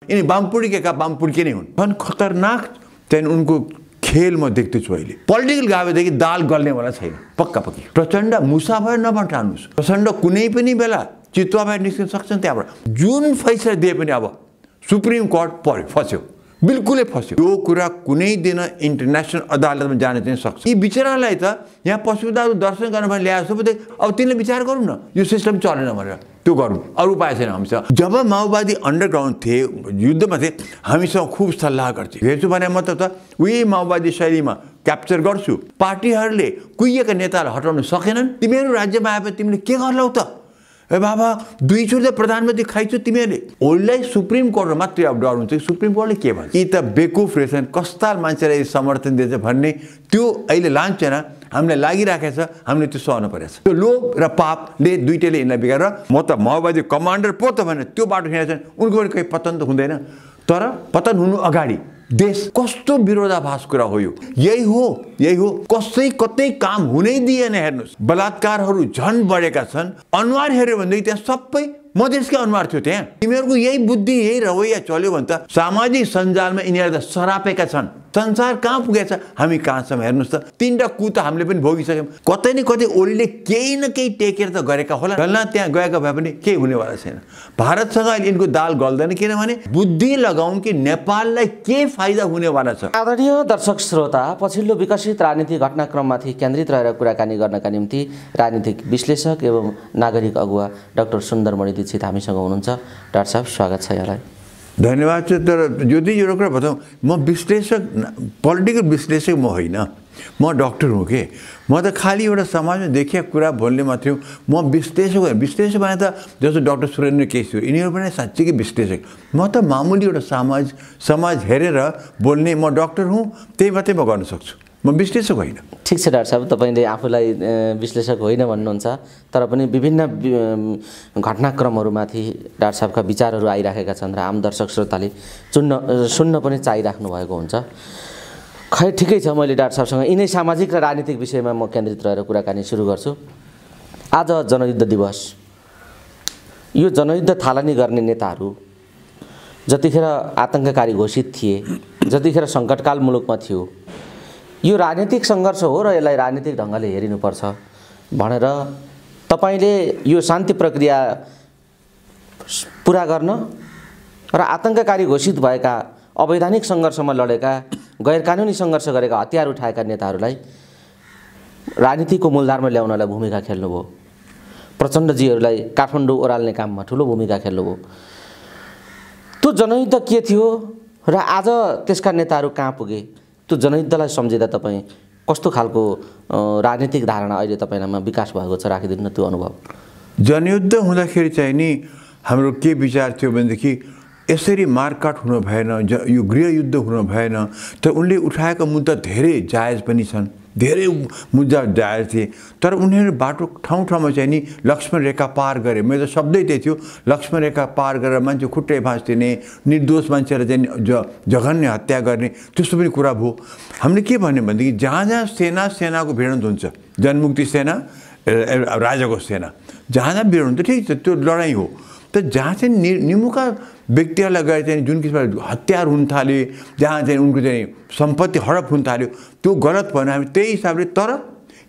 यिनी वामपुर्खेका वामपुर्खे नै हुन्। झन् खतरनाक चाहिँ उनको खेल म देख्दैछु अहिले। पोलिटिकल गावेदेखि दाल गल्नेवाला छैन, पक्का पक्की। प्रचण्ड मुसा भएर नभटार्नुहोस्। प्रचण्ड कुनै पनि बेला चितुवा भएर निस्किन सक्छन् त्यहाँबाट। जुन फैसला दिए पनि अब सुप्रिम कोर्ट पर्यो, फस्यो, बिल्कुलै फस्यो। यो कुरा कुनै दिन इन्टरनेसनल अदालतमा जान चाहिँ सक्छ। यी बिचरालाई त यहाँ पशुपतिनाथ दर्शन गर्न भने ल्याएको अब तिनले विचार गरौँ न, यो सिस्टम चलेन भनेर त्यो गरौँ, अरू उपाय छैन हामीसँग। जब माओवादी अन्डरग्राउन्ड थिए, युद्धमा थिए, हामीसँग खुब सल्लाह गर्थे। हेर्छु भने मतलब त उही माओवादी शैलीमा क्याप्चर गर्छु। पार्टीहरूले कुहिएका नेतालाई हटाउन सकेनन्। तिमीहरू राज्यमा आएपछि तिमीले के गर्लौ त? ए बाबा, दुईचोटि प्रधानमन्त्री खाइछु तिमीहरूले। ओल्डलाई सुप्रिम कोर्टमा मात्रै अब डर हुन्छ कि सुप्रिम कोर्टले के भन्छ। यी त बेकुफ रहेछन्, कस्ता मान्छेलाई समर्थन दिन्छ भन्ने त्यो अहिले लान्छना हामीलाई लागिराखेको छ। हामीले त्यो सहनु परेछ। त्यो लोभ र पापले दुईटैले यिनलाई बिगारेर म त माओवादी कमान्डर पो त भनेर त्यो बाटो हिँडेछन्। उनको पनि केही पतन त हुँदैन, तर पतन हुनु अगाडि देश कस्तो विरोधाभास कुरा हो यो। यही हो कसै कतै काम हुनै दिएन। हेर्नुहोस्, बलात्कारहरू झन् बढेका छन्। अनुहार हेऱ्यो भनेदेखि त्यहाँ सबै मधेसकै अनुहार थियो। त्यहाँ तिमीहरूको यही बुद्धि, यही रवैया चल्यो भने त सामाजिक सञ्जालमा यिनीहरू त सरापेका छन्। संसार कहाँ पुगेछ, हामी कहाँसम्म। हेर्नुहोस् त, तीनटा कु त हामीले पनि भोगिसक्यौँ। कतै न कतै ओलीले केही न केही टेकेर त गरेका होला। गल्ला त्यहाँ गएका भए पनि केही हुनेवाला छैन। भारतसँग अहिले यिनको दाल गल्दैन, किनभने बुद्धि लगाउँ कि नेपाललाई के फाइदा हुनेवाला छ। आदरणीय दर्शक श्रोता, पछिल्लो विकसित राजनीतिक घटनाक्रममाथि केन्द्रित रहेर कुराकानी गर्नका निम्ति राजनीतिक विश्लेषक एवं नागरिक अगुवा डाक्टर सुन्दरमणि दीक्षित हामीसँग हुनुहुन्छ। डाक्टर साहब, स्वागत छ यहाँलाई। धन्यवाद छ। तर ज्योति एउटा कुरा बताउँ, म विश्लेषक, पोलिटिकल विश्लेषक म होइन, म डक्टर हुँ के। म त खालि एउटा समाजमा देखिएको कुरा बोल्ने मात्रै हुँ। म विश्लेषक होइन। विश्लेषक भने त जस्तो डाक्टर सुरेन्द्र केसी हो, यिनीहरू पनि साँच्चीकै विश्लेषक। म त मामुली एउटा समाज हेरेर बोल्ने म डक्टर हुँ, त्यही मात्रै म गर्न सक्छु। म विश्लेषक होइन। ठिक छ डाक्टर साहब, तपाईँले आफूलाई विश्लेषक होइन भन्नुहुन्छ, तर पनि विभिन्न घटनाक्रमहरूमाथि डाक्टर साहबका विचारहरू आइराखेका छन् र आम दर्शक श्रोताले सुन्न पनि चाहिराख्नु भएको हुन्छ। खै ठिकै छ, मैले डाक्टर साहबसँग यिनै सामाजिक र राजनीतिक विषयमा म केन्द्रित रहेर कुराकानी सुरु गर्छु। आज जनयुद्ध दिवस। यो जनयुद्ध थालनी गर्ने नेताहरू जतिखेर आतङ्ककारी घोषित थिए, जतिखेर सङ्कटकाल मुलुकमा थियो, यो राजनीतिक सङ्घर्ष हो र यसलाई राजनीतिक ढङ्गले हेरिनुपर्छ भनेर तपाईँले यो शान्ति प्रक्रिया पुरा गर्न र आतङ्ककारी घोषित भएका, अवैधानिक सङ्घर्षमा लडेका, गैरकानुनी सङ्घर्ष गरेका, हतियार उठाएका नेताहरूलाई राजनीतिको मूलधारमा ल्याउनलाई भूमिका खेल्नुभयो। प्रचण्डजीहरूलाई काठमाडौँ ओह्राल्ने काममा ठुलो भूमिका खेल्नुभयो। त्यो जनयुद्ध के थियो र आज त्यसका नेताहरू कहाँ पुगे? त्यो जनयुद्धलाई सम्झिँदा तपाईँ कस्तो खालको राजनीतिक धारणा अहिले तपाईँलामा विकास भएको छ, राखिदिनु त्यो अनुभव। जनयुद्ध हुँदाखेरि चाहिँ नि हाम्रो के विचार थियो भनेदेखि यसरी मारकाट हुन भएन, यो गृहयुद्ध हुन भएन। तर उनले उठाएका मुद्दा धेरै जायज पनि छन्, धेरै मुद्दा जायज थिए। तर उनीहरू बाटो ठाउँ ठाउँमा चाहिँ नि लक्ष्मण रेखा पार गरे। मेरो शब्दै त्यही थियो, लक्ष्मण रेखा पार गरेर मान्छे खुट्टै भाँच्दिने, निर्दोष मान्छेलाई चाहिँ जघन्य हत्या गर्ने, त्यस्तो पनि कुरा भयो। हामीले के भन्यो भनेदेखि जहाँ जहाँ सेनाको भिडन्त हुन्छ, जनमुक्ति सेना, राजाको सेना, जहाँ जहाँ भिड हुन्छ ठिक छ, त्यो लडाइँ हो। तर जहाँ चाहिँ निमुखा व्यक्तिहरूलाई गएर चाहिँ जुन किसिमले हतियार हुन थाल्यो, जहाँ चाहिँ उनको चाहिँ सम्पत्ति हडप हुन थाल्यो, त्यो गलत भएन। हामी त्यही हिसाबले, तर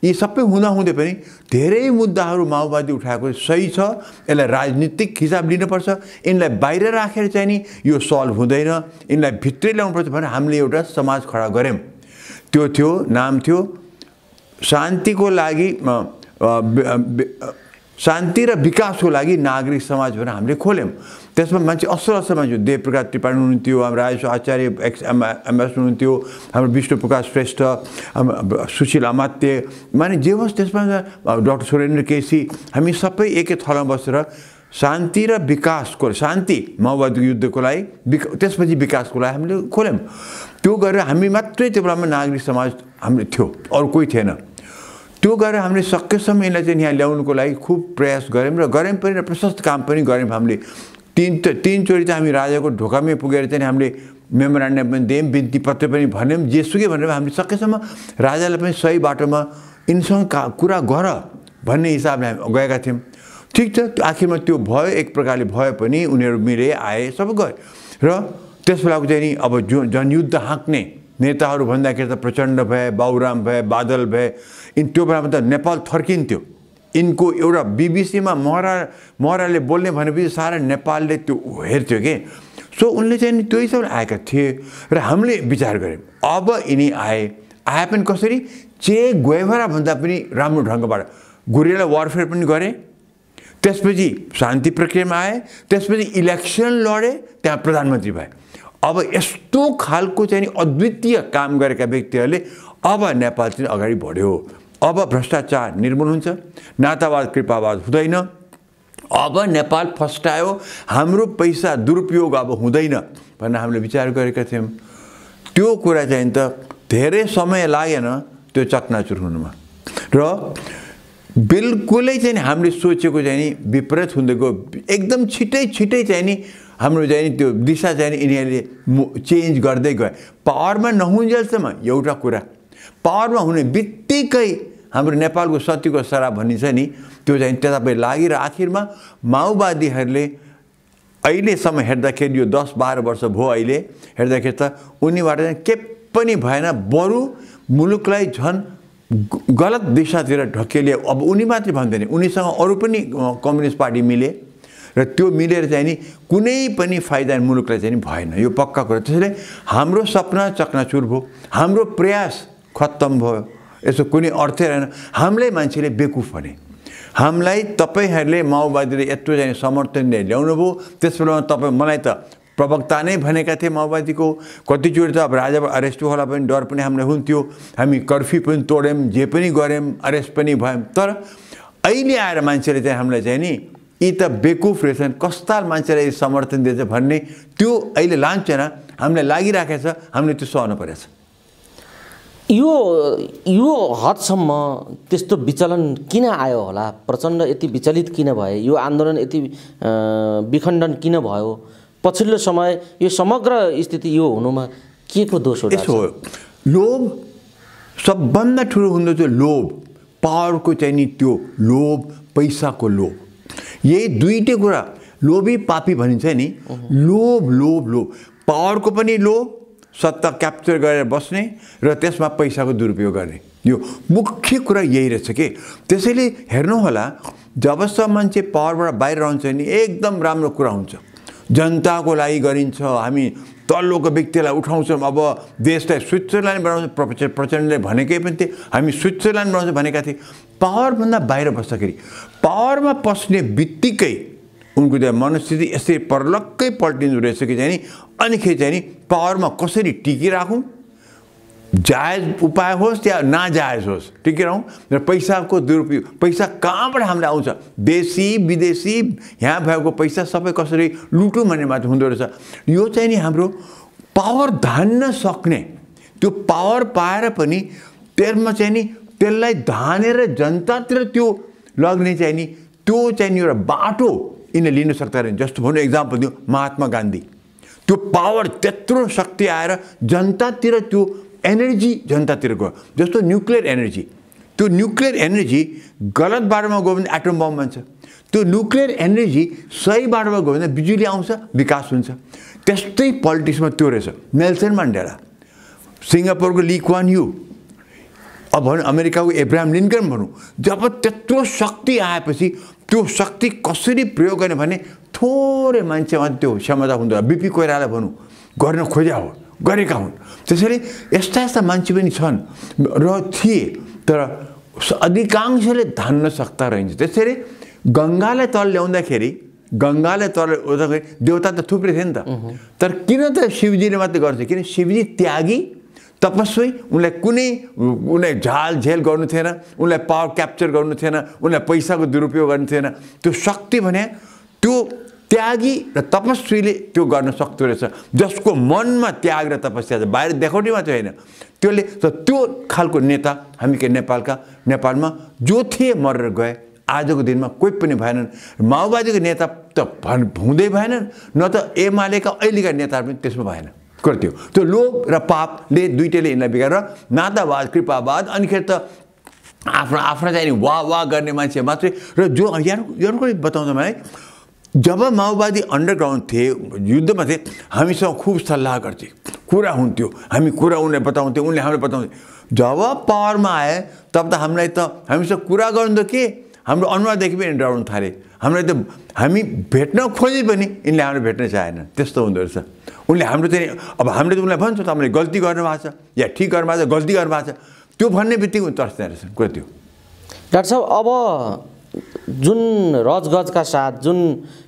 यी सबै हुँदाहुँदै पनि धेरै मुद्दाहरू माओवादी उठाएको सही छ। यसलाई राजनीतिक हिसाब लिनुपर्छ। यिनलाई बाहिर राखेर चाहिँ नि यो सल्भ हुँदैन, यिनलाई भित्रै ल्याउनुपर्छ भनेर हामीले एउटा समाज खडा गऱ्यौँ। त्यो थियो, नाम थियो शान्तिको लागि, शान्ति र विकासको लागि नागरिक समाज भनेर हामीले खोल्यौँ। त्यसमा मान्छे असल मान्छे, देवप्रकाश त्रिपाठी हुनुहुन्थ्यो, हाम्रो राजेश्वर आचार्य एमएस हुनुहुन्थ्यो, हाम्रो विष्णुप्रकाश श्रेष्ठ, सुशील अमात्य, माने जे होस् त्यसमा डाक्टर सुरेन्द्र केसी, हामी सबै एकै थलोमा बसेर शान्ति र विकासको, शान्ति माओवादी युद्धको लागि, त्यसपछि विकासको लागि हामीले खोल्यौँ। त्यो गरेर हामी मात्रै त्यो बेलामा नागरिक समाज हामीले थियो, अरू कोही थिएन। त्यो गरेर हामीले सकेसम्म यसलाई चाहिँ यहाँ ल्याउनुको लागि खुब प्रयास गऱ्यौँ र गऱ्यौँ पनि, र प्रशस्त काम पनि गऱ्यौँ। हामीले तीनचोटि त हामी राजाको ढोकामै पुगेर चाहिँ हामीले मेमोरान्डम पनि दियौँ, बिन्ती पत्र पनि भन्यौँ, जेसुकै भनेर हामीले सकेसम्म राजालाई पनि सही बाटोमा यिनीसँग कुरा गर भन्ने हिसाबले हामी गएका थियौँ। ठिक छ, आखिरमा त्यो भयो, एक प्रकारले भए पनि उनीहरू मिले आए, सबै गए। र त्यस बेलाको चाहिँ नि अब जनयुद्ध हाँक्ने नेताहरू भन्दाखेरि त प्रचण्ड भए, बाबुराम भए, बादल भए, त्यो बेलामा त नेपाल थर्किन्थ्यो। यिनको एउटा बिबिसीमा महराले बोल्ने भनेपछि सारा नेपालले त्यो हेर्थ्यो कि। सो उनले चाहिँ नि त्यो हिसाबले आएका थिए र हामीले विचार गऱ्यौँ अब यिनी आए पनि कसरी, चे गुएभरा भन्दा पनि राम्रो ढङ्गबाट गुरिल्ला वारफेयर पनि गरे, त्यसपछि शान्ति प्रक्रियामा आए, त्यसपछि इलेक्सन लडे, त्यहाँ प्रधानमन्त्री भए। अब यस्तो खालको चाहिँ नि अद्वितीय काम गरेका व्यक्तिहरूले अब नेपाल चाहिँ अगाडि बढ्यो। अब भ्रष्टाचार निर्मूल हुन्छ, नातावाद कृपावाद हुँदैन, अब नेपाल फस्टायो, हाम्रो पैसा दुरुपयोग अब हुँदैन भनेर हामीले विचार गरेका थियौँ। त्यो कुरा चाहिँ त धेरै समय लागेन त्यो चकनाचुर हुनुमा र बिल्कुलै चाहिँ हामीले सोचेको चाहिँ नि विपरीत हुँदै गयो। एकदम छिटै चाहिँ नि हाम्रो चाहिँ नि त्यो दिशा चाहिँ नि यिनीहरूले चेन्ज गर्दै गए। पावरमा नहुन्जेलसम्म एउटा कुरा, पावरमा हुने बित्तिकै हाम्रो नेपालको सतीको सराप भनिन्छ नि, त्यो चाहिँ त्यतापट्टि लागि र आखिरमा माओवादीहरूले अहिलेसम्म हेर्दाखेरि यो 10-12 वर्ष भयो अहिले हेर्दाखेरि त उनीबाट चाहिँ के पनि भएन, बरु मुलुकलाई झन् गलत दिशातिर ढकेलिए। अब उनी मात्रै भन्दैन, उनीसँग अरू पनि कम्युनिस्ट पार्टी मिले र त्यो मिलेर चाहिँ नि कुनै पनि फाइदा मुलुकलाई चाहिँ भएन, यो पक्का कुरा। त्यसैले हाम्रो सपना चकनाचुर भयो, हाम्रो प्रयास खत्तम भयो, यसो कुनै अर्थै रहेन। हामीलाई मान्छेले बेकुफ भने, हामीलाई तपाईँहरूले माओवादीले यत्रो चाहिँ समर्थन ल्याउनु भयो, त्यस बेलामा तपाईँ मलाई त प्रवक्ता नै भनेका थिए माओवादीको। कतिचोटि त अब राजा अरेस्ट होला पनि डर पनि हामीलाई हुन्थ्यो, हामी कर्फ्यू पनि तोड्यौँ, जे पनि गऱ्यौँ, अरेस्ट पनि भयौँ। तर अहिले आएर मान्छेले चाहिँ हामीलाई चाहिँ नि यी त बेकुफ रहेछन्, कस्ता मान्छेलाई समर्थन दिएछ भन्ने त्यो अहिले लान्छना हामीलाई लागिराखेको छ, हामीले त्यो सहनु परेछ। यो हदसम्म त्यस्तो विचलन किन आयो होला? प्रचण्ड यति विचलित किन भए? यो आन्दोलन यति विखण्डन किन भयो? पछिल्लो समय यो समग्र स्थिति यो हुनुमा के को दोष हो? यसो लोभ सबभन्दा ठुलो हुँदो चाहिँ लोभ, पावरको चाहिँ नि त्यो लोभ, पैसाको लोभ। यही दुईटै कुरा लोभी पापी भनिन्छ नि। लोभ लोभ लोभ, पावरको पनि लोभ, सत्ता क्याप्चर गरेर बस्ने र त्यसमा पैसाको दुरुपयोग गर्ने, यो मुख्य कुरा यही रहेछ कि। त्यसैले हेर्नुहोला, जबसम्म मान्छे पावरबाट बाहिर रहन्छ नि एकदम राम्रो कुरा हुन्छ, जनताको लागि गरिन्छ, हामी तल्लोको व्यक्तिलाई उठाउँछौँ। अब देशलाई स्विट्जरल्यान्ड बनाउँछ, प्रचण्डले भनेकै पनि थिए हामी स्विट्जरल्यान्ड बनाउँछ भनेका थिए। पावरभन्दा बाहिर बस्दाखेरि, पावरमा पस्ने बित्तिकै उनको त्यो मनस्थिति यसरी परलक्कै पल्टिँदो रहेछ कि चाहिँ नि, अनिखेरि चाहिँ नि पावरमा कसरी टिकिराखौँ, जायज उपाय होस् या नाजायज होस् टिकिरहँ, र पैसाको दुरुपयोग, पैसा कहाँबाट हामीलाई आउँछ, देशी विदेशी यहाँ भएको पैसा सबै कसरी लुटौँ भन्ने मात्र हुँदो रहेछ। यो चाहिँ नि हाम्रो पावर धान्न सक्ने, त्यो पावर पाएर पनि त्यसमा चाहिँ नि त्यसलाई धानेर जनतातिर त्यो लग्ने चाहिँ नि त्यो चाहिँ नि एउटा बाटो यिनले लिन सक्दा रहेछ। जस्तो भन्नु एक्जाम्पल दिउँ, महात्मा गान्धी, त्यो पावर त्यत्रो शक्ति आएर जनतातिर त्यो एनर्जी जनतातिर गयो। जस्तो न्युक्लियर एनर्जी, त्यो न्युक्लियर एनर्जी गलत बाटोमा गयो भने एटम बम बन्छ, त्यो न्युक्लियर एनर्जी सही बाटोमा गयो भने बिजुली आउँछ, विकास हुन्छ। त्यस्तै पोलिटिक्समा त्यो रहेछ। नेल्सन मण्डेला, सिङ्गापुरको ली क्वान यू, अब भनौँ अमेरिकाको एब्राहम लिन्कन भनौँ, जब त्यत्रो शक्ति आएपछि त्यो शक्ति कसरी प्रयोग गर्ने भने थोरै मान्छेमा त्यो क्षमता हुँदो। बिपी कोइराला भनौँ, गर्न खोज्या हो, गरेका हुन्। त्यसैले यस्ता यस्ता मान्छे पनि छन् र थिए, तर अधिकांशले धान्न सक्दा रहन्छ। त्यसैले गङ्गालाई तल ल्याउँदाखेरि, गङ्गालाई तल ल्याउँदाखेरि देवता त थुप्रै थिए नि त, तर किन त शिवजीले मात्रै गर्छ? किन शिवजी त्यागी तपस्वी, उनलाई झालझेल गर्नु थिएन, उनलाई पावर क्याप्चर गर्नु थिएन, उनलाई पैसाको दुरुपयोग गर्नु थिएन। त्यो शक्ति भने त्यो त्यागी र तपस्वीले त्यो गर्न सक्दो रहेछ, जसको मनमा त्याग र तपस्या छ, बाहिर देखाउने मात्रै होइन। त्यसले त्यो खालको नेता हामी के नेपालमा जो थिए मरेर गए, आजको दिनमा कोही पनि भएनन्। माओवादीको नेता त हुँदै भएनन्, न त एमालेका अहिलेका नेताहरू पनि त्यसमा भएन गर्थ्यो। त्यो लोभ र पापले दुइटैले यिनलाई बिगारेर नातावाद कृपावाद, अनिखेर त आफ्ना चाहिँ वाह वाह गर्ने मान्छे मात्रै। र जो यहाँको बताउँदा मलाई जब माओवादी अन्डरग्राउन्ड थिए, युद्धमा थिए, हामीसँग खुब सल्लाह गर्थे, कुरा हुन्थ्यो, हामी कुरा उनलाई बताउँथ्यौँ, उनले हामीलाई बताउँथे। जब पावरमा आए तब त हामीलाई त हामीसँग कुरा गर्नु त के, हाम्रो अनुहारदेखि पनि डराउनु थाले। हामीलाई त हामी भेट्न खोजे पनि यिनले हाम्रो भेट्न चाहेन, त्यस्तो हुँदो रहेछ। उनले हाम्रो चाहिँ अब हामीले त उनलाई भन्छ तपाईँले गल्ती गर्नुभएको छ या ठिक गर्नुभएको छ, गल्ती गर्नुभएको छ, त्यो भन्ने बित्तिकै तर्स्ने रहेछ कुरा त्यो। डाक्टर साहब, अब जुन रजगजका साथ, जुन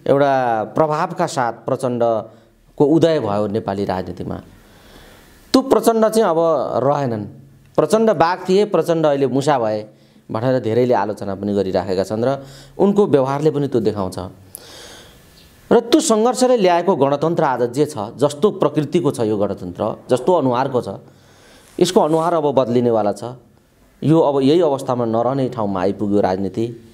एउटा प्रभावका साथ प्रचण्डको उदय भयो नेपाली राजनीतिमा, त्यो प्रचण्ड चाहिँ अब रहेनन्। प्रचण्ड बाघ थिए, प्रचण्ड अहिले मुसा भए भनेर धेरैले आलोचना पनि गरिराखेका छन् र उनको व्यवहारले पनि त्यो देखाउँछ। र त्यो सङ्घर्षले ल्याएको गणतन्त्र आज जे छ, जस्तो प्रकृतिको छ यो गणतन्त्र, जस्तो अनुहारको छ, यसको अनुहार अब बदलिनेवाला छ। यो अब यही अवस्थामा नरहने ठाउँमा आइपुग्यो राजनीति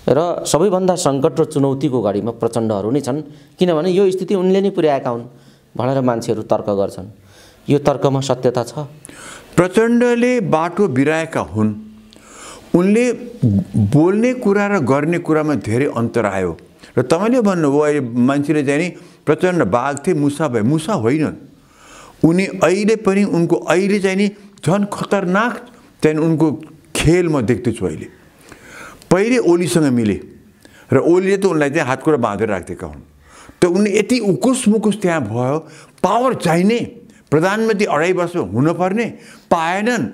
र सबैभन्दा सङ्कट र चुनौतीको घडीमा प्रचण्डहरू नै छन्, किनभने यो स्थिति उनले नै पुर्याएका हुन् भनेर मान्छेहरू तर्क गर्छन्। यो तर्कमा सत्यता छ? प्रचण्डले बाटो बिराएका हुन्, उनले बोल्ने कुरा र गर्ने कुरामा धेरै अन्तर आयो। र तपाईँले भन्नुभयो अहिले मान्छेले चाहिँ नि प्रचण्ड बाघ थिए, मुसा भए, मुसा होइनन् उनी। अहिले पनि उनको अहिले चाहिँ नि झन् खतरनाक चाहिँ उनको खेल म देख्दैछु अहिले। पहिले ओलीसँग मिले र ओलीले त उनलाई चाहिँ हातखुट्टा बाँधेर राखिदिएका हुन्, त उनले यति उकुस मुकुस त्यहाँ भयो। पावर चाहिने, प्रधानमन्त्री 2.5 वर्ष हुनुपर्ने, पाएनन्।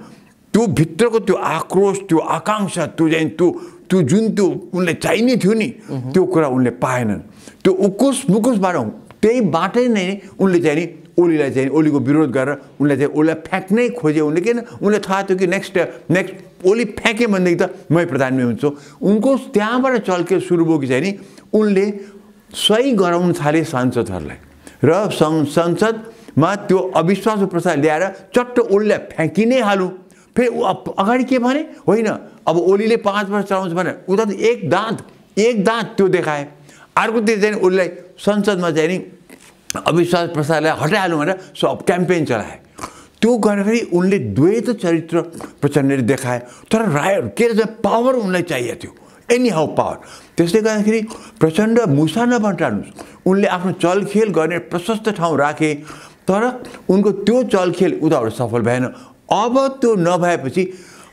त्यो भित्रको त्यो आक्रोश, त्यो आकाङ्क्षा, त्यो चाहिँ त्यो जुन त्यो उनलाई चाहिने थियो नि, त्यो कुरा उनले पाएनन्। त्यो उकुस मुकुसबाट त्यही बाटै नै उनले चाहिँ नि ओलीलाई चाहिँ ओलीको विरोध गरेर उनलाई चाहिँ ओलीलाई फ्याँक्नै खोजे उनले। किन उनलाई थाहा थियो कि नेक्स्ट ओली फ्याँके भनेदेखि त मै प्रधानमन्त्री हुन्छु। उनको त्यहाँबाट चल्के सुरु भयो कि चाहिँ नि उनले सही गराउन थाले सांसदहरूलाई र संसदमा त्यो अविश्वासको प्रस्ताव ल्याएर चट्ट ओलीलाई फ्याँकि नै हालौँ। फेरि अगाडि के भने होइन अब ओलीले 5 वर्ष चलाउँछ भने उता त एक दाँत त्यो देखाए। अर्कोतिर चाहिँ ओलीलाई संसदमा चाहिँ नि अविश्वास प्रस्तावलाई हटाइहालौँ भनेर सब क्याम्पेन चलाए। त्यो गर्दाखेरि उनले द्वैत चरित्र प्रचण्डले देखाए। तर के रहेछ, पावर उनलाई चाहिएको थियो, एनी हाउ पावर। त्यसले गर्दाखेरि प्रचण्ड मुसा नबटार्नुहोस्, उनले आफ्नो चलखेल गर्ने प्रशस्त ठाउँ राखे, तर उनको त्यो चलखेल उताबाट सफल भएन। अब त्यो नभएपछि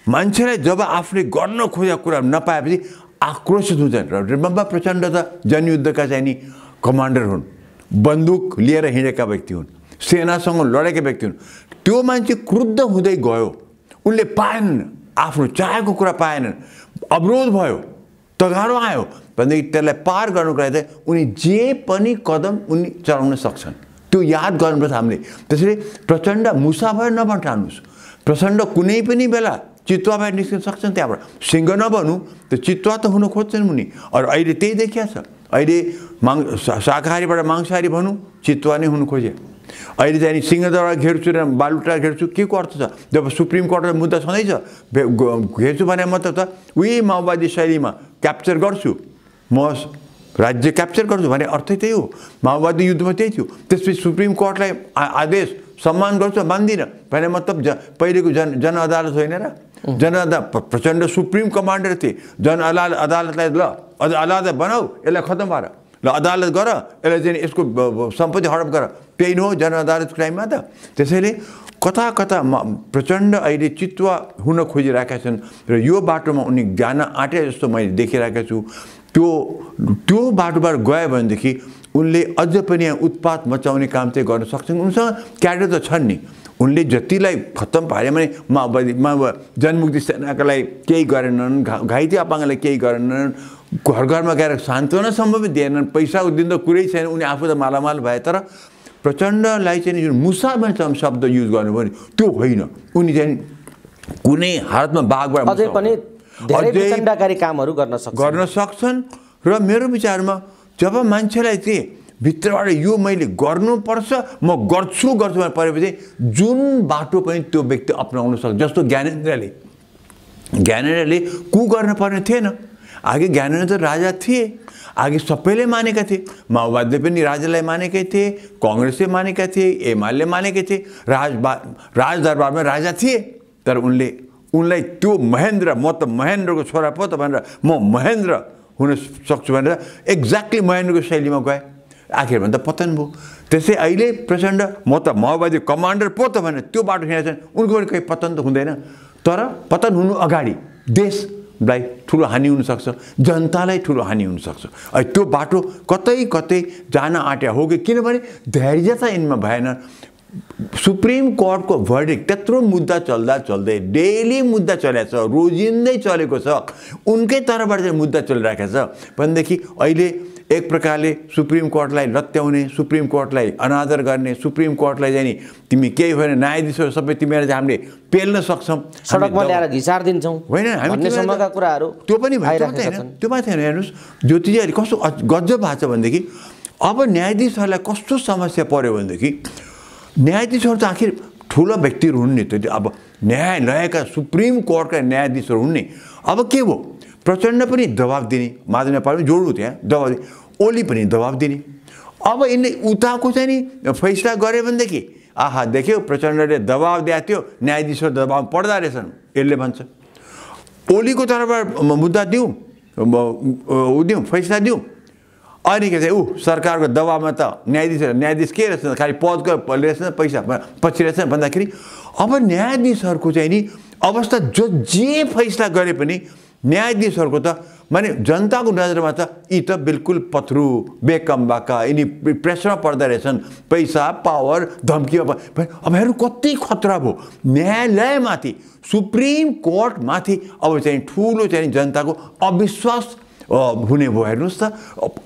मान्छेलाई जब आफूले गर्न खोजेको कुरा नपाएपछि आक्रोशित हुन्छन्। र प्रचण्ड त जनयुद्धका चाहिँ नि कमान्डर हुन्, बन्दुक लिएर हिँडेका व्यक्ति हुन्, सेनासँग लडेका व्यक्ति हुन्। त्यो मान्छे क्रुद्ध हुँदै गयो, उनले पाएनन्, आफ्नो चाहेको कुरा पाएनन्, अवरोध भयो, तगारो आयो भनेदेखि त्यसलाई पार गर्नुको लागि चाहिँ उनी जे पनि कदम उनी चलाउन सक्छन्। त्यो याद गर्नुपर्छ हामीले। त्यसैले प्रचण्ड मुसा भएर नबटार्नुहोस्। प्रचण्ड कुनै पनि बेला चितुवा भएर निस्किन सक्छन् त्यहाँबाट। सिंह नबन्नु, त्यो चितुवा त हुन खोज्छन् उनी। अरू अहिले त्यही देखिया छ। अहिले शाकाहारीबाट मांसाहारी भनौँ, चितुवा नै हुनु खोजे। अहिले चाहिँ नि सिंहदरबार घेर्छु र बालुटा घेर्छु, के को अर्थ छ? जब सुप्रिम कोर्टको मुद्दा छँदैछ, घेर्छु भने मतलब त उही माओवादी शैलीमा क्याप्चर गर्छु, म राज्य क्याप्चर गर्छु भने अर्थै त्यही हो। माओवादी युद्धमा त्यही थियो। त्यसपछि सुप्रिम कोर्टलाई आदेश सम्मान गर्छु मान्दिनँ भने मतलब पहिलेको जनअदालत होइन र? जनअदालत प्रचण्ड सुप्रिम कमान्डर थिए। जनअदालतलाई ल अदालत बनाऊ, यसलाई खतम पार, ल अदालत गर, यसलाई चाहिँ यसको सम्पत्ति हडप गर, त्यही न हो जनअदालतको टाइममा त। त्यसैले कता कता प्रचण्ड अहिले चितुवा हुन खोजिरहेका छन् र यो बाटोमा उनी जान आँटे जस्तो मैले देखिरहेको छु। त्यो बाटोबाट गयो भनेदेखि उनले अझ पनि यहाँ उत्पात मचाउने काम चाहिँ गर्न सक्छन्। उनसँग क्याडर त छन् नि, उनले जतिलाई खत्तम पारे भने माओवादीमा जनमुक्ति सेनाका लागि केही गरेनन्, घाइते अपाङ्गलाई केही गरेनन्, घर घरमा गएर सान्त्वनासम्म पनि दिएनन्, पैसा दिन त कुरै छैन, उनी आफू त मालामाल भए। तर प्रचण्डलाई चाहिँ जुन मुसा भन्छ शब्द युज गर्नुभयो नि त्यो होइन। उनी चाहिँ कुनै हालतमा बाघबाट अझै पनि धेरै विचण्डकारी कामहरू गर्न सक्छन्। र मेरो विचारमा जब मान्छेलाई चाहिँ भित्रबाट यो मैले गर्नुपर्छ, म गर्छु भने परेपछि जुन बाटो पनि त्यो व्यक्ति अपनाउन सक्छ। जस्तो ज्ञानेन्द्रले कु गर्न पर्ने थिएन। आगे ज्ञानेन्द्र राजा थिए, आगे सबैले मानेका थिए। माओवादीले पनि राजालाई मानेकै थिए, काङ्ग्रेसले मानेका थिए, एमाले मानेकै थिए, राजदरबारमा राजा थिए। तर उनलाई त्यो महेन्द्र, म त महेन्द्रको छोरा पो त भनेर म महेन्द्र हुन सक्छु भनेर एक्ज्याक्टली महेन्द्रको शैलीमा गए, आखिरमा त पतन भयो। त्यसै अहिले प्रचण्ड म त माओवादी कमान्डर पो त भनेर त्यो बाटो हिँडेछन्, उनको पनि केही पतन त हुँदैन। तर पतन हुनु अगाडि देशलाई ठुलो हानि हुनसक्छ, जनतालाई ठुलो हानि हुनसक्छ। त्यो बाटो कतै कतै जान आँट्या हो कि, किनभने धैर्यता यिनमा भएन। सुप्रिम कोर्टको भर्डिक्ट त्यत्रो मुद्दा चल्दा चल्दै डेली मुद्दा चलेको छ, रोजिँदै चलेको छ, उनकै तर्फबाट चाहिँ मुद्दा चलिरहेको छ भनेदेखि अहिले एक प्रकारले सुप्रिम कोर्टलाई लत्याउने, सुप्रिम कोर्टलाई अनादर गर्ने, सुप्रिम कोर्टलाई चाहिँ नि तिमी केही होइन न्यायाधीशहरू सबै तिमीहरू चाहिँ हामीले पेल्न सक्छौँ, सडकमा ल्याएर घिसार दिन्छौँ होइन हामी सम्मका कुराहरू त्यो पनि त्यो माथि हेर्नुहोस् ज्योतिजीहरूले कस्तो गजब भएको छ भनेदेखि अब न्यायाधीशहरूलाई कस्तो समस्या पर्यो भनेदेखि न्यायाधीशहरू त आखिर ठुलो व्यक्तिहरू हुन् नि, त्यो अब न्यायालयका सुप्रिम कोर्टका न्यायाधीशहरू हुन् नि। अब के भयो, प्रचण्ड पनि दबाब दिने, माधव नेपाल पनि जोड्नु त्यहाँ दबाब दिने, ओली पनि दबाब दिने। अब यिनले उताको चाहिँ नि फैसला गऱ्यो भनेदेखि आहा देख्यो प्रचण्डले दबाब दिएको थियो, न्यायाधीशहरू दबाब पर्दा रहेछन् यसले भन्छ। ओलीको तर्फबाट मुद्दा दिउँ, दिउँ फैसला दिउँ, अनि के चाहिँ सरकारको दबाबमा त न्यायाधीश के रहेछ, खालि पदको रहेछ, पैसा पछि रहेछ भन्दाखेरि अब न्यायाधीशहरूको चाहिँ नि अवस्था जे फैसला गरे पनि न्यायाधीशहरूको त माने जनताको नजरमा त यी त बिल्कुल पत्रू बेकम बाका, यिनी प्रेसरमा पर्दा रहेछन्, पैसा पावर धम्कीमा। अब हेर्नु कति खतरा भयो न्यायालयमाथि, सुप्रिम कोर्टमाथि अब चाहिँ ठुलो चाहिँ जनताको अविश्वास हुने भयो। हेर्नुहोस् त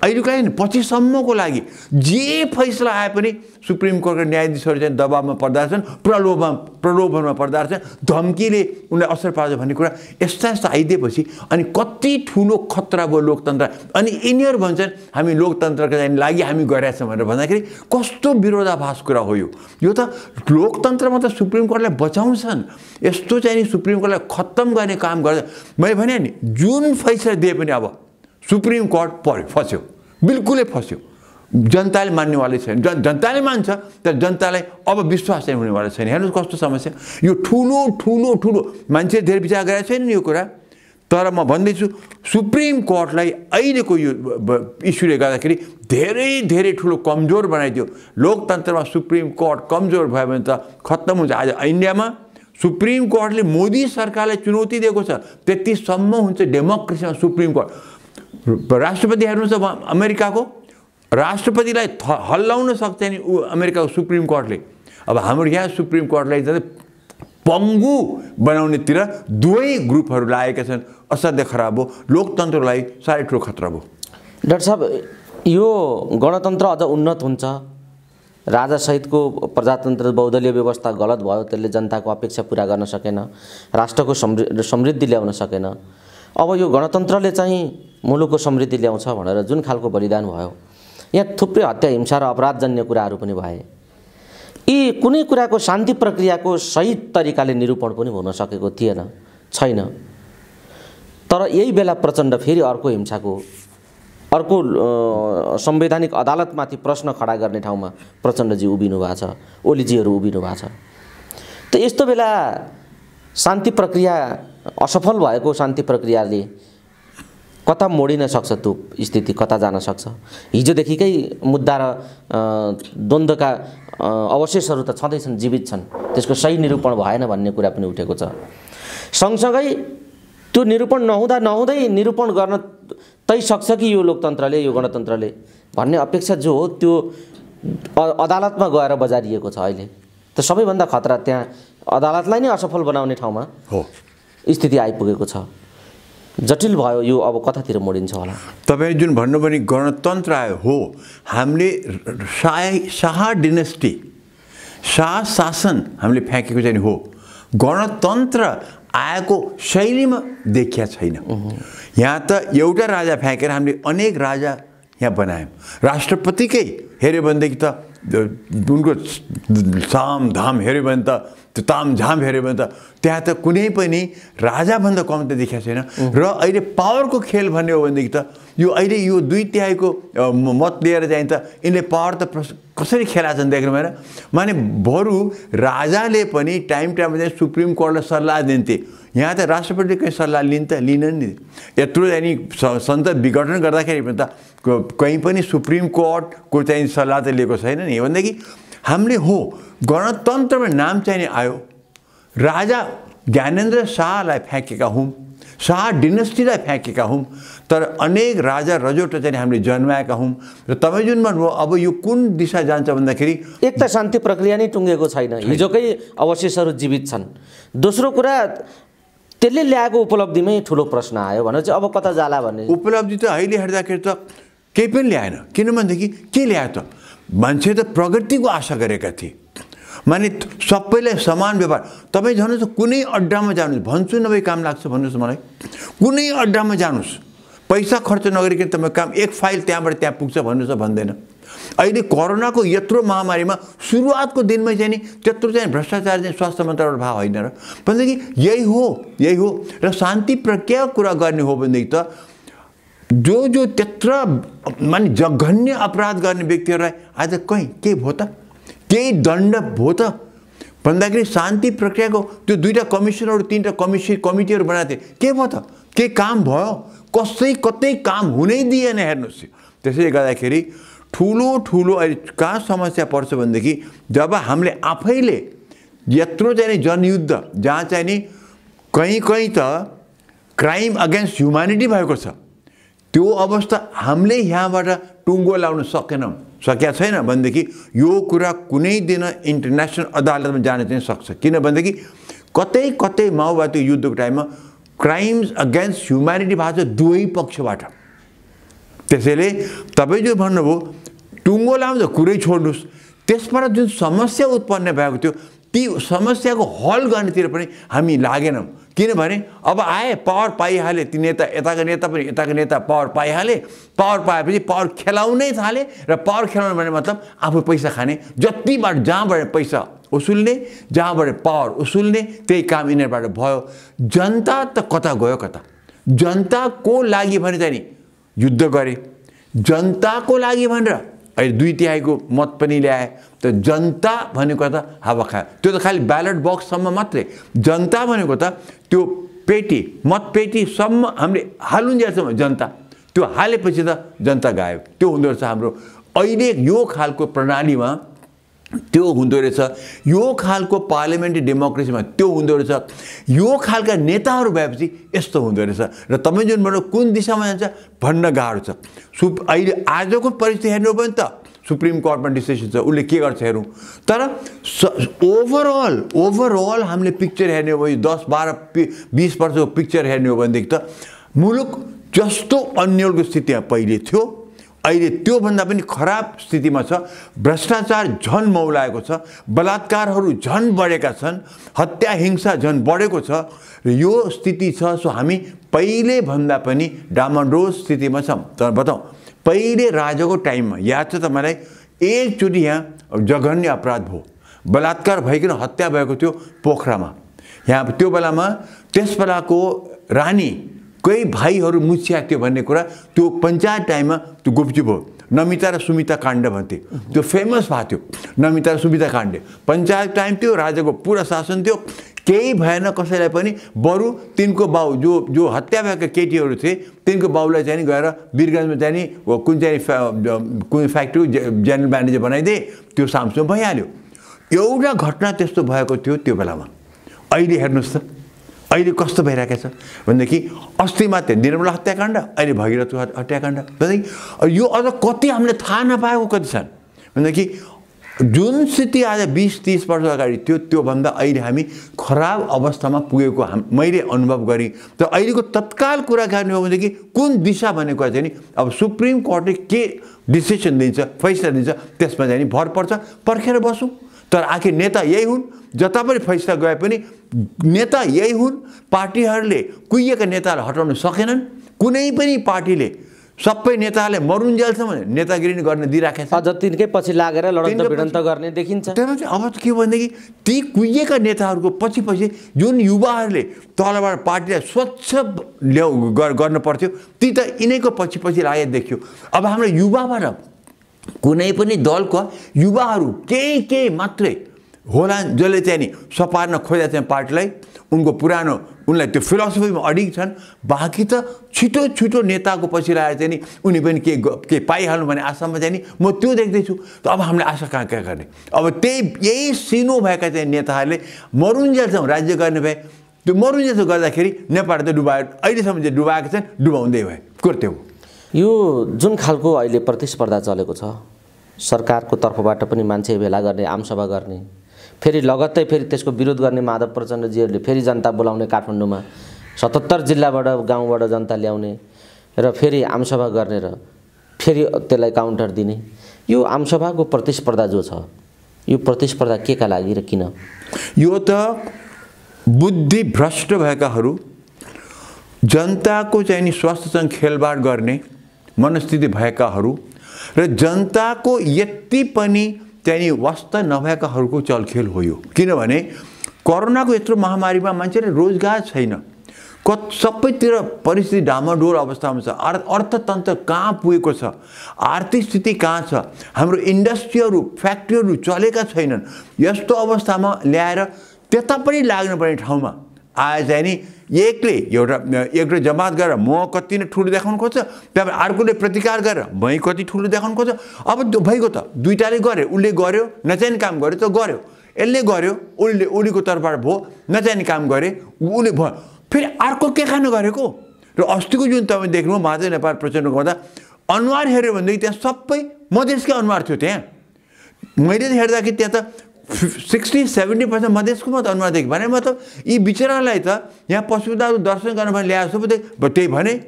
अहिलेको होइन पछिसम्मको लागि जे फैसला आए पनि सुप्रिम कोर्टका न्यायाधीशहरू चाहिँ दबाबमा पर्दा रहेछन्, प्रलोभनमा पर्दा रहेछन्, धम्कीले उनलाई असर पार्छ भन्ने कुरा यस्ता यस्ता आइदिएपछि अनि कति ठुलो खतरा भयो लोकतन्त्र। अनि यिनीहरू भन्छन् हामी लोकतन्त्रका लागि हामी गइरहेछौँ भनेर भन्दाखेरि कस्तो विरोधाभास कुरा हो यो त लोकतन्त्रमा त सुप्रिम कोर्टलाई बचाउँछन्, यस्तो चाहिँ नि सुप्रिम कोर्टलाई खत्तम गर्ने काम गर्छ। मैले भने नि जुन फैसला दिए पनि अब सुप्रिम कोर्ट पर्यो, फस्यो, बिल्कुलै फस्यो, जनताले मान्नेवाला छैन। जनताले मान्छ तर जनतालाई अब विश्वास चाहिँ हुनेवाला छैन। हेर्नुहोस् कस्तो समस्या, यो ठुलो ठुलो ठुलो मान्छे धेरै विचार गरेको छैन यो कुरा। तर म भन्दैछु सुप्रिम कोर्टलाई अहिलेको यो इस्युले गर्दाखेरि धेरै धेरै ठुलो कमजोर बनाइदियो। लोकतन्त्रमा सुप्रिम कोर्ट कमजोर भयो भने त खत्तम हुन्छ। आज इन्डियामा सुप्रिम कोर्टले मोदी सरकारलाई चुनौती दिएको छ, त्यतिसम्म हुन्छ डेमोक्रेसीमा सुप्रिम कोर्ट। राष्ट्रपति हेर्नुहोस् अब अमेरिकाको राष्ट्रपतिलाई हल्लाउन सक्छ नि अमेरिकाको सुप्रिम कोर्टले। अब हाम्रो यहाँ सुप्रिम कोर्टलाई पङ्गु बनाउनेतिर दुवै ग्रुपहरू लागेका छन्, असाध्य खराब हो, लोकतन्त्रलाई साह्रै ठुलो खतरा भयो। डाक्टर साहब यो गणतन्त्र अझ उन्नत हुन्छ, राजासहितको प्रजातन्त्र बहुदलीय व्यवस्था गलत भयो, त्यसले जनताको अपेक्षा पुरा गर्न सकेन, राष्ट्रको समृद्धि ल्याउन सकेन। अब यो गणतन्त्रले चाहिँ मुलुकको समृद्धि ल्याउँछ भनेर जुन खालको बलिदान भयो, यहाँ थुप्रै हत्या हिंसा र अपराधजन्य कुराहरू पनि भए। यी कुनै कुराको शान्ति प्रक्रियाको सही तरिकाले निरूपण पनि हुन सकेको थिएन, छैन। तर यही बेला प्रचण्ड फेरि अर्को हिंसाको, अर्को संवैधानिक अदालतमाथि प्रश्न खडा गर्ने ठाउँमा प्रचण्डजी उभिनु भएको छ, ओलीजीहरू उभिनु भएको छ। त यस्तो बेला शान्ति प्रक्रिया, असफल भएको शान्ति प्रक्रियाले कता मोडिन सक्छ, त्यो स्थिति कता जान सक्छ? हिजोदेखिकै मुद्दा र द्वन्द्वका अवशेषहरू त छँदैछन्, जीवित छन्, त्यसको सही निरूपण भएन भन्ने कुरा पनि उठेको छ। सँगसँगै त्यो निरूपण नहुँदै निरूपण गर्न तै सक्छ कि यो लोकतन्त्रले, यो गणतन्त्रले भन्ने अपेक्षा जो हो त्यो अदालतमा गएर बजारिएको छ। अहिले त सबैभन्दा खतरा त्यहाँ अदालतलाई नै असफल बनाउने ठाउँमा हो स्थिति आइपुगेको छ। जटिल भयो यो, अब कतातिर मोडिन्छ होला? तपाईले जुन भन्नुभयो नि गणतन्त्र आयो हो, हामीले शाह डिनेस्टी, शाह शासन हामीले फ्याँकेको चाहिँ हो, गणतन्त्र आएको शैलीमा देखिया छैन। यहाँ त एउटा राजा फ्याँकेर हामीले अनेक राजा यहाँ बनायौँ। राष्ट्रपतिकै हेऱ्यो भनेदेखि त उनको सामधाम हेऱ्यो भने त, त्यो तामझाम हेऱ्यो भने त त्यहाँ त कुनै पनि राजाभन्दा कम त देखिएको छैन। र अहिले पावरको खेल भन्ने हो भनेदेखि त यो अहिले यो 2/3 मत लिएर चाहिँ त यिनले पावर त कसरी खेलाछन् देख्नु भएन। माने बरु राजाले पनि टाइममा चाहिँ सुप्रिम कोर्टलाई सल्लाह दिन्थे, यहाँ त राष्ट्रपतिकै सल्लाह लिन नि यत्रो चाहिँ नि संसद विघटन गर्दाखेरि पनि त कहीँ पनि सुप्रिम कोर्टको चाहिँ सल्लाह त लिएको छैन नि भनेदेखि हामीले हो गणतन्त्रमा नाम चाहिँ नि आयो राजा ज्ञानेन्द्र शाहलाई फ्याँकेका हौँ शाह डिनेस्टीलाई फ्याँकेका हौँ तर अनेक राजा रजोट चाहिँ हामीले जन्माएका हौँ र तपाईँ जुन भन्नुभयो अब यो कुन दिशा जान्छ भन्दाखेरि एक त शान्ति प्रक्रिया नै टुङ्गेको छैन हिजोकै अवशेषहरू जीवित छन् दोस्रो कुरा त्यसले ल्याएको उपलब्धिमै ठुलो प्रश्न आयो भने चाहिँ अब कता जाला भन्ने उपलब्धि त अहिले हेर्दाखेरि त केही पनि ल्याएन किनभनेदेखि के ल्यायो त मान्छे त प्रगतिको आशा गरेका थिए माने सबैलाई समान व्यवहार तपाईँ जानुहोस् कुनै अड्डामा जानुहोस् भन्छु नभए काम लाग्छ भन्नुहोस् मलाई कुनै अड्डामा जानुहोस् पैसा खर्च नगरिकन तपाईँ काम एक फाइल त्यहाँबाट त्यहाँ पुग्छ भन्नुहोस् भन्दैन अहिले कोरोनाको यत्रो महामारीमा सुरुवातको दिनमै चाहिँ नि त्यत्रो चाहिँ भ्रष्टाचार चाहिँ स्वास्थ्य मन्त्रालयबाट भाव होइन र भनेदेखि यही हो र शान्ति प्रक्रियाको कुरा गर्ने हो भनेदेखि त जो त्यत्र माने जघन्य अपराध गर्ने व्यक्तिहरूलाई आज कहीँ के भयो त केही दण्ड भयो त भन्दाखेरि शान्ति प्रक्रियाको त्यो 2टा कमिसनहरू 3टा कमिटीहरू बनाएको थिए के भयो त के काम भयो कतै काम हुनै दिएन हेर्नुहोस् त्यसैले गर्दाखेरि ठुलो अहिले कहाँ समस्या पर्छ भनेदेखि जब हामीले आफैले यत्रो चाहिँ जनयुद्ध जहाँ चाहिँ नि कहीँ त क्राइम अगेन्स्ट ह्युम्यानिटी भएको छ त्यो अवस्था हामीले यहाँबाट टुङ्गो लाउन सकेका छैन भनेदेखि यो कुरा कुनै दिन इन्टरनेसनल अदालतमा जान चाहिँ सक्छ किनभनेदेखि कतै माओवादी युद्धको टाइममा क्राइम्स अगेन्स्ट ह्युम्यानिटी भएको छ दुवै पक्षबाट त्यसैले तपाईँ जो भन्नुभयो टुङ्गो लाउँछ कुरै छोड्नुहोस् त्यसबाट जुन समस्या उत्पन्न भएको थियो ती समस्याको हल गर्नेतिर पनि हामी लागेनौँ किनभने अब आए पावर पाइहाले ती नेता यताका नेता पावर पाइहाले पावर पाएपछि पावर खेलाउनै थाले र पावर खेलाउनु भने मतलब आफू पैसा खाने जतिबाट जहाँबाट पैसा उसूल्ने जहाँबाट पावर उसूल्ने त्यही काम यिनीहरूबाट भयो जनता त कता गयो कता जनताको लागि भने चाहिँ नि युद्ध गरे जनताको लागि भनेर अहिले 2/3 मत पनि ल्याए त जनता भनेको त हावा खायो त्यो त खालि ब्यालेट बक्ससम्म मात्रै जनता भनेको त त्यो मतपेटीसम्म हामीले हालुन्जेलसम्म जनता त्यो हालेपछि त जनता गायो त्यो हुँदो रहेछ हाम्रो अहिले यो खालको प्रणालीमा त्यो हुँदो रहेछ यो खालको पार्लियामेन्ट्री डेमोक्रेसीमा त्यो हुँदो रहेछ यो खालका नेताहरू भएपछि यस्तो हुँदो रहेछ र तपाईँ जुन भन्नु कुन दिशामा जान्छ भन्न गाह्रो छ अहिले आजको परिस्थिति हेर्नु हो भने त सुप्रिम कोर्टमा डिसिसन छ उसले के गर्छ हेरौँ तर ओभरअल हामीले पिक्चर हेर्ने हो भने 10-12-20 वर्षको पिक्चर हेर्ने हो भनेदेखि त मुलुक जस्तो अन्यलको स्थितिमा पहिले थियो अहिले त्योभन्दा पनि खराब स्थितिमा छ भ्रष्टाचार झन मौलाएको छ बलात्कारहरू झन बढेका छन् हत्या हिंसा झन बढेको छ र यो स्थिति छ सो हामी पहिले भन्दा पनि डामाडोल स्थितिमा छौँ तर बताउँ पहिले राजाको टाइममा याद छ तपाईँलाई एकचोटि यहाँ जघन्य अपराध भयो बलात्कार भइकन हत्या भएको थियो पोखरामा यहाँ त्यो बेलामा त्यस बेलाको रानी कोही भाइहरू मुछिया थियो भन्ने कुरा त्यो पञ्चायत टाइममा त्यो गुप्चुप हो नमिता र सुमिता काण्ड भन्थे त्यो फेमस भएको थियो नमिता र सुमिता काण्ड पञ्चायत टाइम थियो राजाको पुरा शासन थियो केही भएन कसैलाई पनि बरु तिनको बाउ जो हत्या भएका केटीहरू थिए तिनको बाउलाई चाहिँ नि गएर वीरगञ्जमा चाहिँ नि कुन फ्याक्ट्री जेनरल म्यानेजर बनाइदिए त्यो सामसुमा भइहाल्यो एउटा घटना त्यस्तो भएको थियो त्यो बेलामा अहिले हेर्नुहोस् त अहिले कस्तो भइरहेको छ भनेदेखि अस्ति मात्रै निर्मला हत्याकाण्ड अहिले भगीरथको हत्याकाण्ड भनेदेखि यो अझ कति हामीले थाहा नपाएको कति छन् भनेदेखि जुन स्थिति आज 20-30 वर्ष अगाडि थियो त्योभन्दा अहिले हामी खराब अवस्थामा पुगेको मैले अनुभव गरेँ तर अहिलेको तत्काल कुरा गर्ने हो भनेदेखि कुन दिशा भनेको चाहिँ नि अब सुप्रिम कोर्टले के डिसिसन दिन्छ फैसला दिन्छ त्यसमा चाहिँ नि भर पर्छ पर्खेर बसौँ तर आखिर नेता यही हुन् जता पनि फैसला गए पनि नेता यही हुन् पार्टीहरूले कुहिएका नेतालाई हटाउन सकेनन् कुनै पनि पार्टीले सबै नेताले मरुन्जेलसम्म नेतागिरी गर्न दिइराखेको छ अझ तिनकै पछि लागेर लडत भिडन्त गर्ने देखिन्छ त्यसमा चाहिँ अब के भनेदेखि ती कुहिएका नेताहरूको पछि जुन युवाहरूले तलबाट पार्टीलाई स्वच्छ गर्न पर्थ्यो ती त यिनैको पछि लागेको देखियो अब हाम्रो युवाबाट कुनै पनि दलको युवाहरू केही मात्रै होला जसले चाहिँ नि सपार्न खोजेको चाहिँ पार्टीलाई उनको पुरानो उनलाई त्यो फिलोसफीमा अडिग छन्। बाँकी त छिटो छिटो नेताको पछि लगाएर चाहिँ नि उनी पनि के पाइहाल्नु भन्ने आशामा चाहिँ नि म त्यो देख्दैछु। त अब हामीले आशा कहाँ गर्ने? अब यही सिनो भएका चाहिँ नेताहरूले मरुन्जेलसम्म राज्य गर्ने भए त्यो मरुन्जेलसम्म गर्दाखेरि नेपाल त डुबायो, अहिलेसम्म चाहिँ डुबाएको छन्, डुबाउँदै भए कुर्ते हो। यो जुन खालको अहिले प्रतिस्पर्धा चलेको छ, सरकारको तर्फबाट पनि मान्छे भेला गर्ने, आमसभा गर्ने, फेरि लगत्तै फेरि त्यसको विरोध गर्ने माधव प्रचण्डजीहरूले फेरि जनता बोलाउने काठमाडौँमा 77 जिल्लाबाट गाउँबाट जनता ल्याउने र फेरि आमसभा गर्ने र फेरि त्यसलाई काउन्टर दिने, यो आमसभाको प्रतिस्पर्धा जो छ, यो प्रतिस्पर्धा केका लागि र किन? यो त बुद्धि भ्रष्ट भएकाहरू, जनताको चाहिँ नि स्वास्थ्यसँग खेलबाड गर्ने मनस्थिति भएकाहरू र जनताको यति पनि चाहिँ नि वास्ता नभएकाहरूको चलखेल हो यो। किनभने कोरोनाको यत्रो महामारीमा मान्छेले रोजगार छैन, सबैतिर परिस्थिति डामाडोल अवस्थामा छ, अर्थतन्त्र कहाँ पुगेको छ, आर्थिक स्थिति कहाँ छ, हाम्रो इन्डस्ट्रीहरू फ्याक्ट्रीहरू चलेका छैनन्। यस्तो अवस्थामा ल्याएर त्यता पनि लाग्नुपर्ने ठाउँमा आए चाहिँ नि एउटा जमात गरेर म कति नै ठुलो देखाउनु खोज्छ, त्यहाँबाट अर्कोले प्रतिकार गरेर मै कति ठुलो देखाउनु खोज्छ। अब भइगयो त, दुईटाले गरे, उसले गर्यो नचाहिने काम गर्यो त गर्यो, यसले गर्यो उनीको तर्फबाट भयो, नचाहिने काम गरे उसले भयो, फेरि अर्को के खानु गरेको। र अस्तिको जुन तपाईँ देख्नु माधव नेपाल प्रचण्डको गर्दा अनुहार हेऱ्यो भनेदेखि त्यहाँ सबै मधेसकै अनुहार थियो। त्यहाँ मैले हेर्दाखेरि त्यहाँ त 60-70% मधेसको मात्र अनुहार देखेँ भने मतलब यी बिचरालाई त यहाँ पशुपतिनाथ दर्शन गर्न भने ल्याएको छु, त्यही भने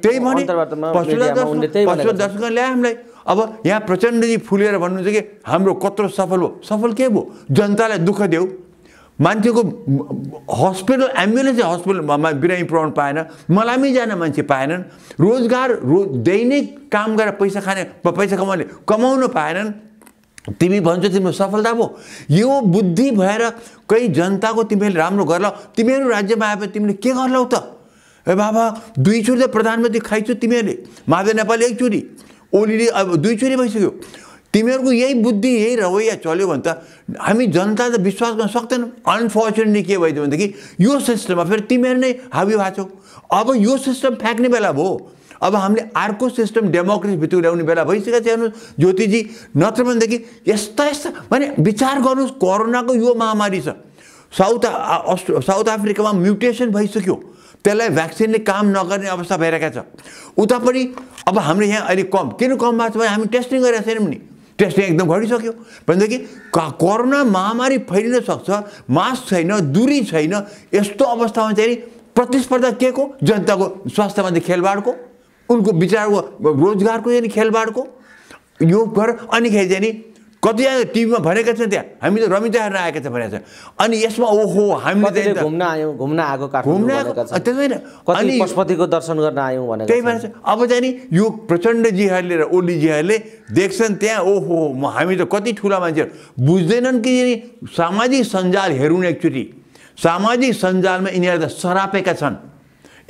पशुपतिनाथ दर्शन गर्न ल्यायो हामीलाई। अब यहाँ प्रचण्डजी फुलेर भन्नुहुन्छ कि हाम्रो कत्रो सफल हो, सफल के भयो? जनतालाई दुःख देऊ, मान्छेको हस्पिटल एम्बुलेन्स हस्पिटलमा बिरामी पुऱ्याउनु पाएन, मलामी जान मान्छे पाएनन्, रोजगार दैनिक काम गरेर पैसा कमाउने कमाउनु पाएनन्। तिमी भन्छौ तिम्रो सफलता भयो। यो बुद्धि भएर कहीँ जनताको तिमीले राम्रो गर्ला, तिमीहरू राज्यमा आएपछि तिमीले के गर्लौ त? ए बाबा, दुईचोटि त प्रधानमन्त्री खाइछु तिमीहरूले, माधव नेपाल एकचोटि, ओलीले अब दुईचोटि भइसक्यो। तिमीहरूको यही बुद्धि यही रवैया चल्यो भने त हामी जनता त विश्वास गर्न सक्दैनौँ। अनफर्चुनेटली के भइदियो भनेदेखि यो सिस्टममा फेरि तिमीहरू नै हावी भएको छौ। अब यो सिस्टम फ्याँक्ने बेला भयो। अब हामीले अर्को सिस्टम डेमोक्रेसी भित्र ल्याउने बेला भइसकेको छ। हेर्नुहोस् ज्योतिजी, नत्र भनेदेखि यस्ता माने विचार गर्नुहोस्, कोरोनाको यो महामारी छ, साउथ अफ्रिकामा म्युटेसन भइसक्यो, त्यसलाई भ्याक्सिनले काम नगर्ने अवस्था भइरहेको छ। उता पनि अब हाम्रो यहाँ अहिले कम किन कम भएको छ भने हामी टेस्टिङ गरिरहेको छैनौँ नि, टेस्टिङ एकदम घटिसक्यो भनेदेखि कोरोना महामारी फैलिन सक्छ, मास्क छैन, दूरी छैन। यस्तो अवस्थामा चाहिँ प्रतिस्पर्धा के को? जनताको स्वास्थ्यमाथि खेलबाडको, उनको विचारको रोजगारको यानी खेलबाडको यो गर। अनि खेरि चाहिँ नि कतिजना टिभीमा भनेका छन्, त्यहाँ हामी त रमिता हेर्न आएका छौँ भनेको छ। अनि यसमा ओहो हामीले घुम्न आएको अनि पशुपतिको दर्शन गर्न आयौँ भनेको त्यही भएर अब चाहिँ नि यो प्रचण्डजीहरूले र ओलीजीहरूले देख्छन् त्यहाँ ओहो हामी त कति ठुला मान्छे बुझ्दैनन् कि सामाजिक सञ्जाल हेरौँ एकचोटि। सामाजिक सञ्जालमा यिनीहरू त सरापेका छन्।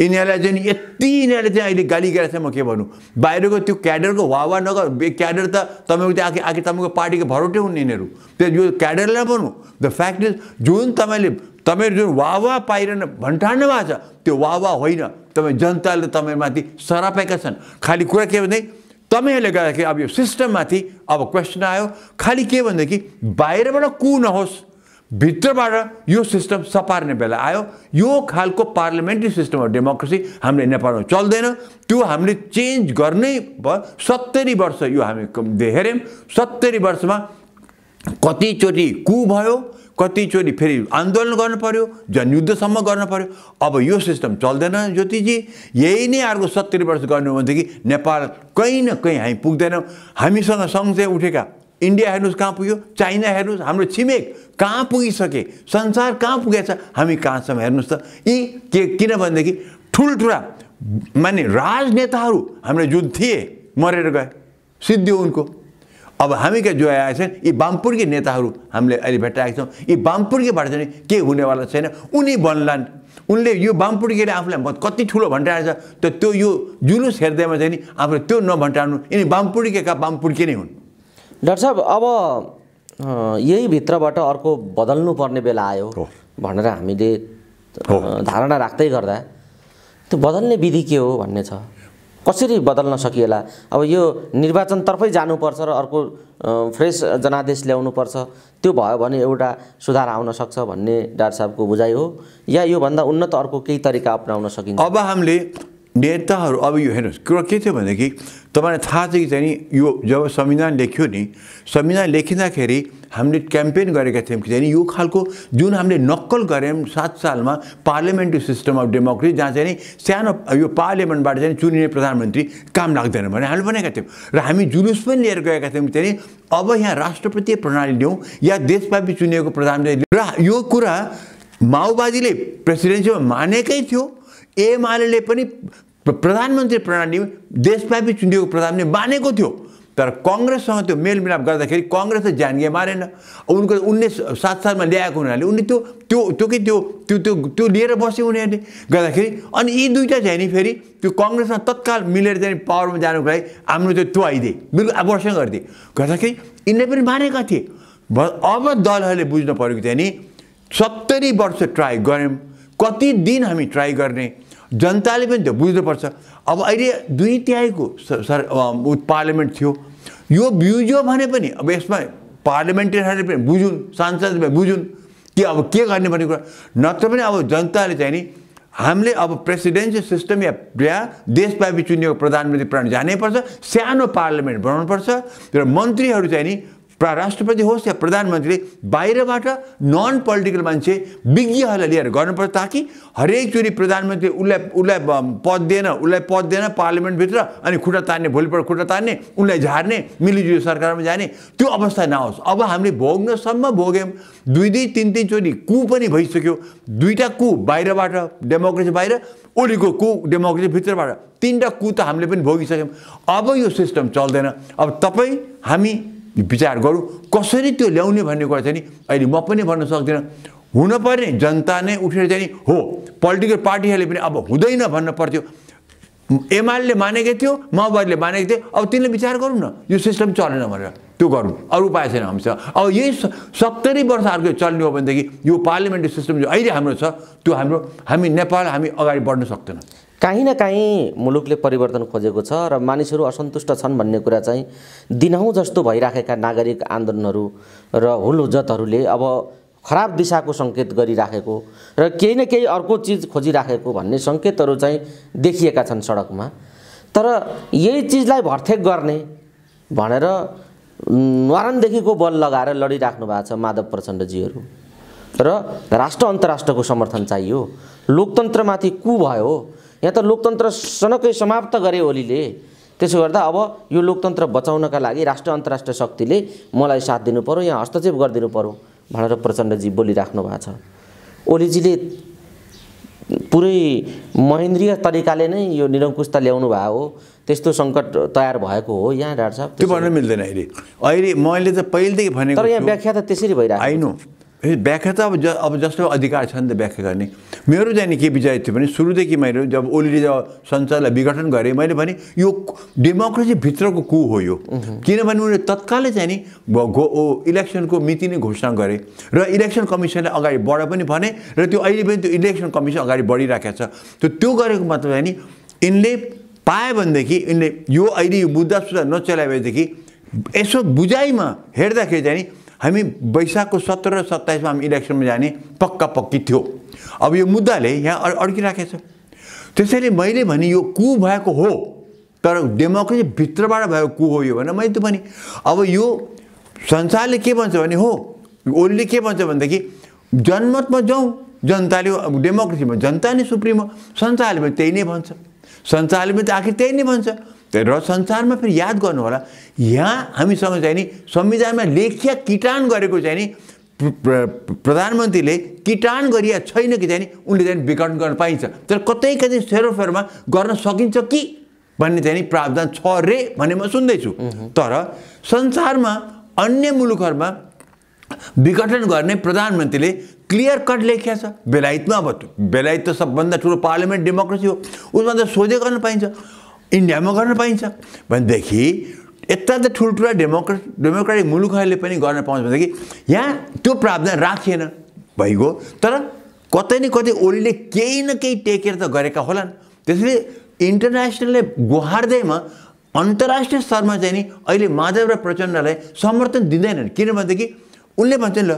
यिनीहरूलाई चाहिँ यति यिनीहरूले चाहिँ अहिले गाली गरेको छ। म के भन्नु, बाहिरको त्यो क्याडरको वावा नगर, क्याडर त तपाईँको त्यो आखिर तपाईँको पार्टीको भरोटे हुन् यिनीहरू, त्यो यो क्याडरलाई भन्नु। द फ्याक्ट इज जुन तपाईँहरू जुन वावा पाइरहन भन्ठान्नु भएको छ त्यो वावा होइन, तपाईँ जनताले तपाईँमाथि सरापेका छन्। खालि कुरा के भने तपाईँहरूले गर्दाखेरि अब यो सिस्टममाथि अब क्वेसन आयो। खालि के भनेदेखि बाहिरबाट कु नहोस्, भित्रबाट यो सिस्टम सपार्ने बेला आयो। यो खालको पार्लियामेन्ट्री सिस्टम अफ डेमोक्रेसी हामीले नेपालमा चल्दैन। त्यो हामीले चेन्ज गर्नै भयो। 70 वर्ष यो हामी हेऱ्यौँ। 70 वर्षमा कतिचोटि कु भयो, कतिचोटि फेरि आन्दोलन गर्नु पर्यो, जनयुद्धसम्म गर्नु पर्यो। अब यो सिस्टम चल्दैन ज्योतिजी। यही नै अर्को 70 वर्ष गर्नु भनेदेखि नेपाल कहीँ न कहीँ हामी पुग्दैनौँ। हामीसँग सँगसँगै उठेका इन्डिया हेर्नुहोस् कहाँ पुग्यो, चाइना हेर्नुहोस्, हाम्रो छिमेक कहाँ पुगिसके, संसार कहाँ पुगेछ, हामी कहाँसम्म हेर्नुहोस् त। यी किनभनेदेखि ठुल्ठुला माने राजनेताहरू हाम्रो जुन थिए मरेर गए, सिद्धियो उनको। अब हामी जो आएका छन् यी वामपुर्खे नेताहरू हामीले अहिले भेटाएका छौँ। यी वामपुर्खेबाट चाहिँ के हुनेवाला छैन, उनी बन्लान्। उनले यो वामपुर्खेले आफूलाई कति ठुलो भन्टाएर छ, त्यो यो जुलुस हेर्दैमा चाहिँ नि आफूले त्यो नभन्टार्नु। यिनी वामपुर्खेका वामपुर्खे नै हुन्। डाक्टर साहब, अब यही भित्रबाट अर्को बदल्नु पर्ने बेला आयो भनेर हामीले धारणा राख्दै गर्दा त्यो बदल्ने विधि के हो भन्ने छ। कसरी बदल्न सकिएला? अब यो निर्वाचनतर्फै जानुपर्छ र अर्को फ्रेस जनादेश ल्याउनुपर्छ, त्यो भयो भने एउटा सुधार आउन सक्छ भन्ने डाक्टर साहबको बुझाइ हो, या योभन्दा उन्नत अर्को केही तरिका अपनाउन सकिन्छ? अब हामीले नेताहरू, अब यो हेर्नुहोस्, कुरा के थियो भनेदेखि तपाईँलाई थाहा छ कि चाहिँ नि, यो जब संविधान लेख्यो नि, संविधान लेखिँदाखेरि हामीले क्याम्पेन गरेका थियौँ कि चाहिँ नि यो खालको जुन हामीले नक्कल गऱ्यौँ 7 सालमा पार्लियामेन्ट्री सिस्टम अफ डेमोक्रेसी, जहाँ चाहिँ नि सानो यो पार्लियामेन्टबाट चाहिँ चुनिने प्रधानमन्त्री काम लाग्दैन भने हामीले भनेका थियौँ। र हामी जुलुस पनि लिएर गएका थियौँ कि चाहिँ अब यहाँ राष्ट्रपतीय प्रणाली ल्याउँ या देशव्यापी चुनिएको प्रधानमन्त्री। र यो कुरा माओवादीले प्रेसिडेन्सीमा मानेकै थियो, एमाले पनि प्रधानमन्त्री प्रणाली देशव्यापी चुनिएको प्रधानमन्त्री मानेको थियो। तर कङ्ग्रेससँग त्यो मेलमिलाप गर्दाखेरि कङ्ग्रेसले जानिए मारेन। उनको 1907 सालमा ल्याएको हुनाले उनले त्यो लिएर बस्यो उनीहरूले गर्दाखेरि। अनि यी दुईवटा चाहिँ नि फेरि त्यो कङ्ग्रेसमा तत्काल मिलेर चाहिँ पावरमा जानुको लागि हाम्रो त्यो आइदिए, बिल्कुल आवर्षण गरिदिए गर्दाखेरि यिनले पनि मानेका थिए। अब दलहरूले बुझ्नु पऱ्यो कि चाहिँ नि 70 वर्ष ट्राई गऱ्यौँ, कति दिन हामी ट्राई गर्ने, जनताले पनि त्यो बुझ्नुपर्छ। अब अहिले 2/3 पार्लियामेन्ट थियो, यो बुझ्यो भने पनि अब यसमा पार्लियामेन्टेरियनहरूले पनि बुझुन्, सांसदले बुझुन् कि अब के गर्ने भन्ने कुरा। नत्र पनि अब जनताले चाहिँ नि हामीले अब प्रेसिडेन्सियल सिस्टम या देशव्यापी चुनिएको प्रधानमन्त्री प्रणाली जानैपर्छ, सानो पार्लियामेन्ट बनाउनुपर्छ र मन्त्रीहरू चाहिँ नि राष्ट्रपति होस् या प्रधानमन्त्रीले बाहिरबाट नन पोलिटिकल मान्छे विज्ञहरूलाई लिएर गर्नुपर्छ, ताकि हरेकचोटि प्रधानमन्त्री उसलाई पद दिएन पार्लियामेन्टभित्र अनि खुट्टा तान्ने, भोलिपल्ट खुट्टा तान्ने, उनलाई झार्ने, मिलिजुली सरकारमा जाने त्यो अवस्था नहोस्। अब हामीले भोग्नसम्म भोग्यौँ, 2-3 चोटि कु पनि भइसक्यो। 2टा कु बाहिरबाट डेमोक्रेसी बाहिर, ओलीको कु डेमोक्रेसी भित्रबाट, 3टा कु त हामीले पनि भोगिसक्यौँ। अब यो सिस्टम चल्दैन। अब तपाईँ हामी विचार गरौँ कसरी त्यो ल्याउने भन्ने कुरा चाहिँ नि अहिले म पनि भन्न सक्दिनँ। हुनुपर्ने जनता नै उठेर चाहिँ नि हो, पोलिटिकल पार्टीहरूले पनि अब हुँदैन भन्न पर्थ्यो। एमाले मानेकै थियो, माओवादीले मानेको थियो, अब तिनले विचार गरौँ न, यो सिस्टम चलेन भनेर त्यो गरौँ, अरू उपाय छैन हामीसँग। अब यही 70 वर्ष अर्को चल्ने हो भनेदेखि यो पार्लियामेन्ट्री सिस्टम जो अहिले हाम्रो छ त्यो हामी नेपाल हामी अगाडि बढ्न सक्दैन। काहीँ न काहीँ मुलुकले परिवर्तन खोजेको छ र मानिसहरू असन्तुष्ट छन् भन्ने कुरा चाहिँ दिनहुँ जस्तो भइराखेका नागरिक आन्दोलनहरू र हुलहुज्जतहरूले अब खराब दिशाको सङ्केत गरिराखेको र केही न केही अर्को चिज खोजिराखेको भन्ने सङ्केतहरू चाहिँ देखिएका छन् सडकमा। तर यही चिजलाई भर्तेक गर्ने भनेर न्वारानदेखिको बल लगाएर लडिराख्नु भएको छ माधव प्रचण्डजीहरू र राष्ट्र अन्तर्राष्ट्रको समर्थन चाहियो। लोकतन्त्रमाथि कु भयो, यहाँ त लोकतन्त्र सनकै समाप्त गरे ओलीले। त्यसो गर्दा अब यो लोकतन्त्र बचाउनका लागि राष्ट्र अन्तर्राष्ट्रिय शक्तिले मलाई साथ दिनु पर्यो, यहाँ हस्तक्षेप गरिदिनु पर्यो भनेर प्रचण्डजी बोलिराख्नु भएको छ। ओलीजीले पुरै महेन्द्रीय तरिकाले नै यो निरङ्कुशता ल्याउनु भएको हो, त्यस्तो सङ्कट तयार भएको हो यहाँ डाक्टर साहब? त्यो भन्न मिल्दैन। अहिले मैले त पहिलेदेखि भनेको, तर यहाँ व्याख्या त त्यसरी भइरहेको। आइनो व्याख्या त अब जस्तो अधिकार छ नि त व्याख्या गर्ने। मेरो चाहिँ नि के विचार थियो भने सुरुदेखि मैले जब ओलीले जब संसदलाई विघटन गरेँ मैले भने यो डेमोक्रेसी भित्रको कु हो यो, किनभने उनीहरूले तत्कालै चाहिँ नि इलेक्सनको मिति नै घोषणा गरे र इलेक्सन कमिसनले अगाडि बढ पनि भने र त्यो अहिले पनि त्यो इलेक्सन कमिसन अगाडि बढिरहेको छ। त्यो गरेको मतलब चाहिँ नि यिनले पायो भनेदेखि यिनले यो अहिले यो मुद्दा सुद्धा नचलाएदेखि यसो बुझाइमा हेर्दाखेरि चाहिँ नि हामी वैशाखको 17 र 27 हामी इलेक्सनमा जाने पक्की थियो। अब यो मुद्दाले यहाँ अड्किराखेको छ। त्यसैले मैले भने यो कु भएको हो, तर डेमोक्रेसी भित्रबाट भएको कु हो यो भनेर मैले त भने। अब यो संसारले के भन्छ भने हो, ओलीले के भन्छ भनेदेखि जनमतमा जाउँ, जनताले डेमोक्रेसीमा जनता नै सुप्रिम हो, संसारले पनि त्यही नै भन्छ, संसारले पनि त आखिर त्यही नै भन्छ। र संसारमा फेरि याद गर्नु होला, यहाँ हामीसँग चाहिँ नि संविधानमा लेखिया किटान गरेको चाहिँ नि प्रधानमन्त्रीले किटान गरिया छैन कि चाहिँ नि उनले चाहिँ विघटन गर्न पाइन्छ, तर कतै सेरोफेरोमा गर्न सकिन्छ कि भन्ने चाहिँ नि प्रावधान छ रे भन्ने म सुन्दैछु। तर संसारमा अन्य मुलुकहरूमा विघटन गर्ने प्रधानमन्त्रीले क्लियर कट लेखिया छ। बेलायतमा, अब बेलायत त सबभन्दा ठुलो पार्लियामेन्ट डेमोक्रेसी हो, उसमा त सोझै गर्न पाइन्छ, इन्डियामा गर्न पाइन्छ भनेदेखि यता त ठुल्ठुला डेमोक्रेटिक मुलुकहरूले पनि गर्न पाउँछ भनेदेखि यहाँ त्यो प्रावधान राखिएन भइगयो। तर कतै न कतै ओलीले केही न केही टेकेर त गरेका होलान्। त्यसैले इन्टरनेसनलले गुहार्दैमा अन्तर्राष्ट्रिय स्तरमा चाहिँ नि अहिले माधव र प्रचण्डलाई समर्थन दिँदैनन्। किनभनेदेखि उनले भन्छन् ल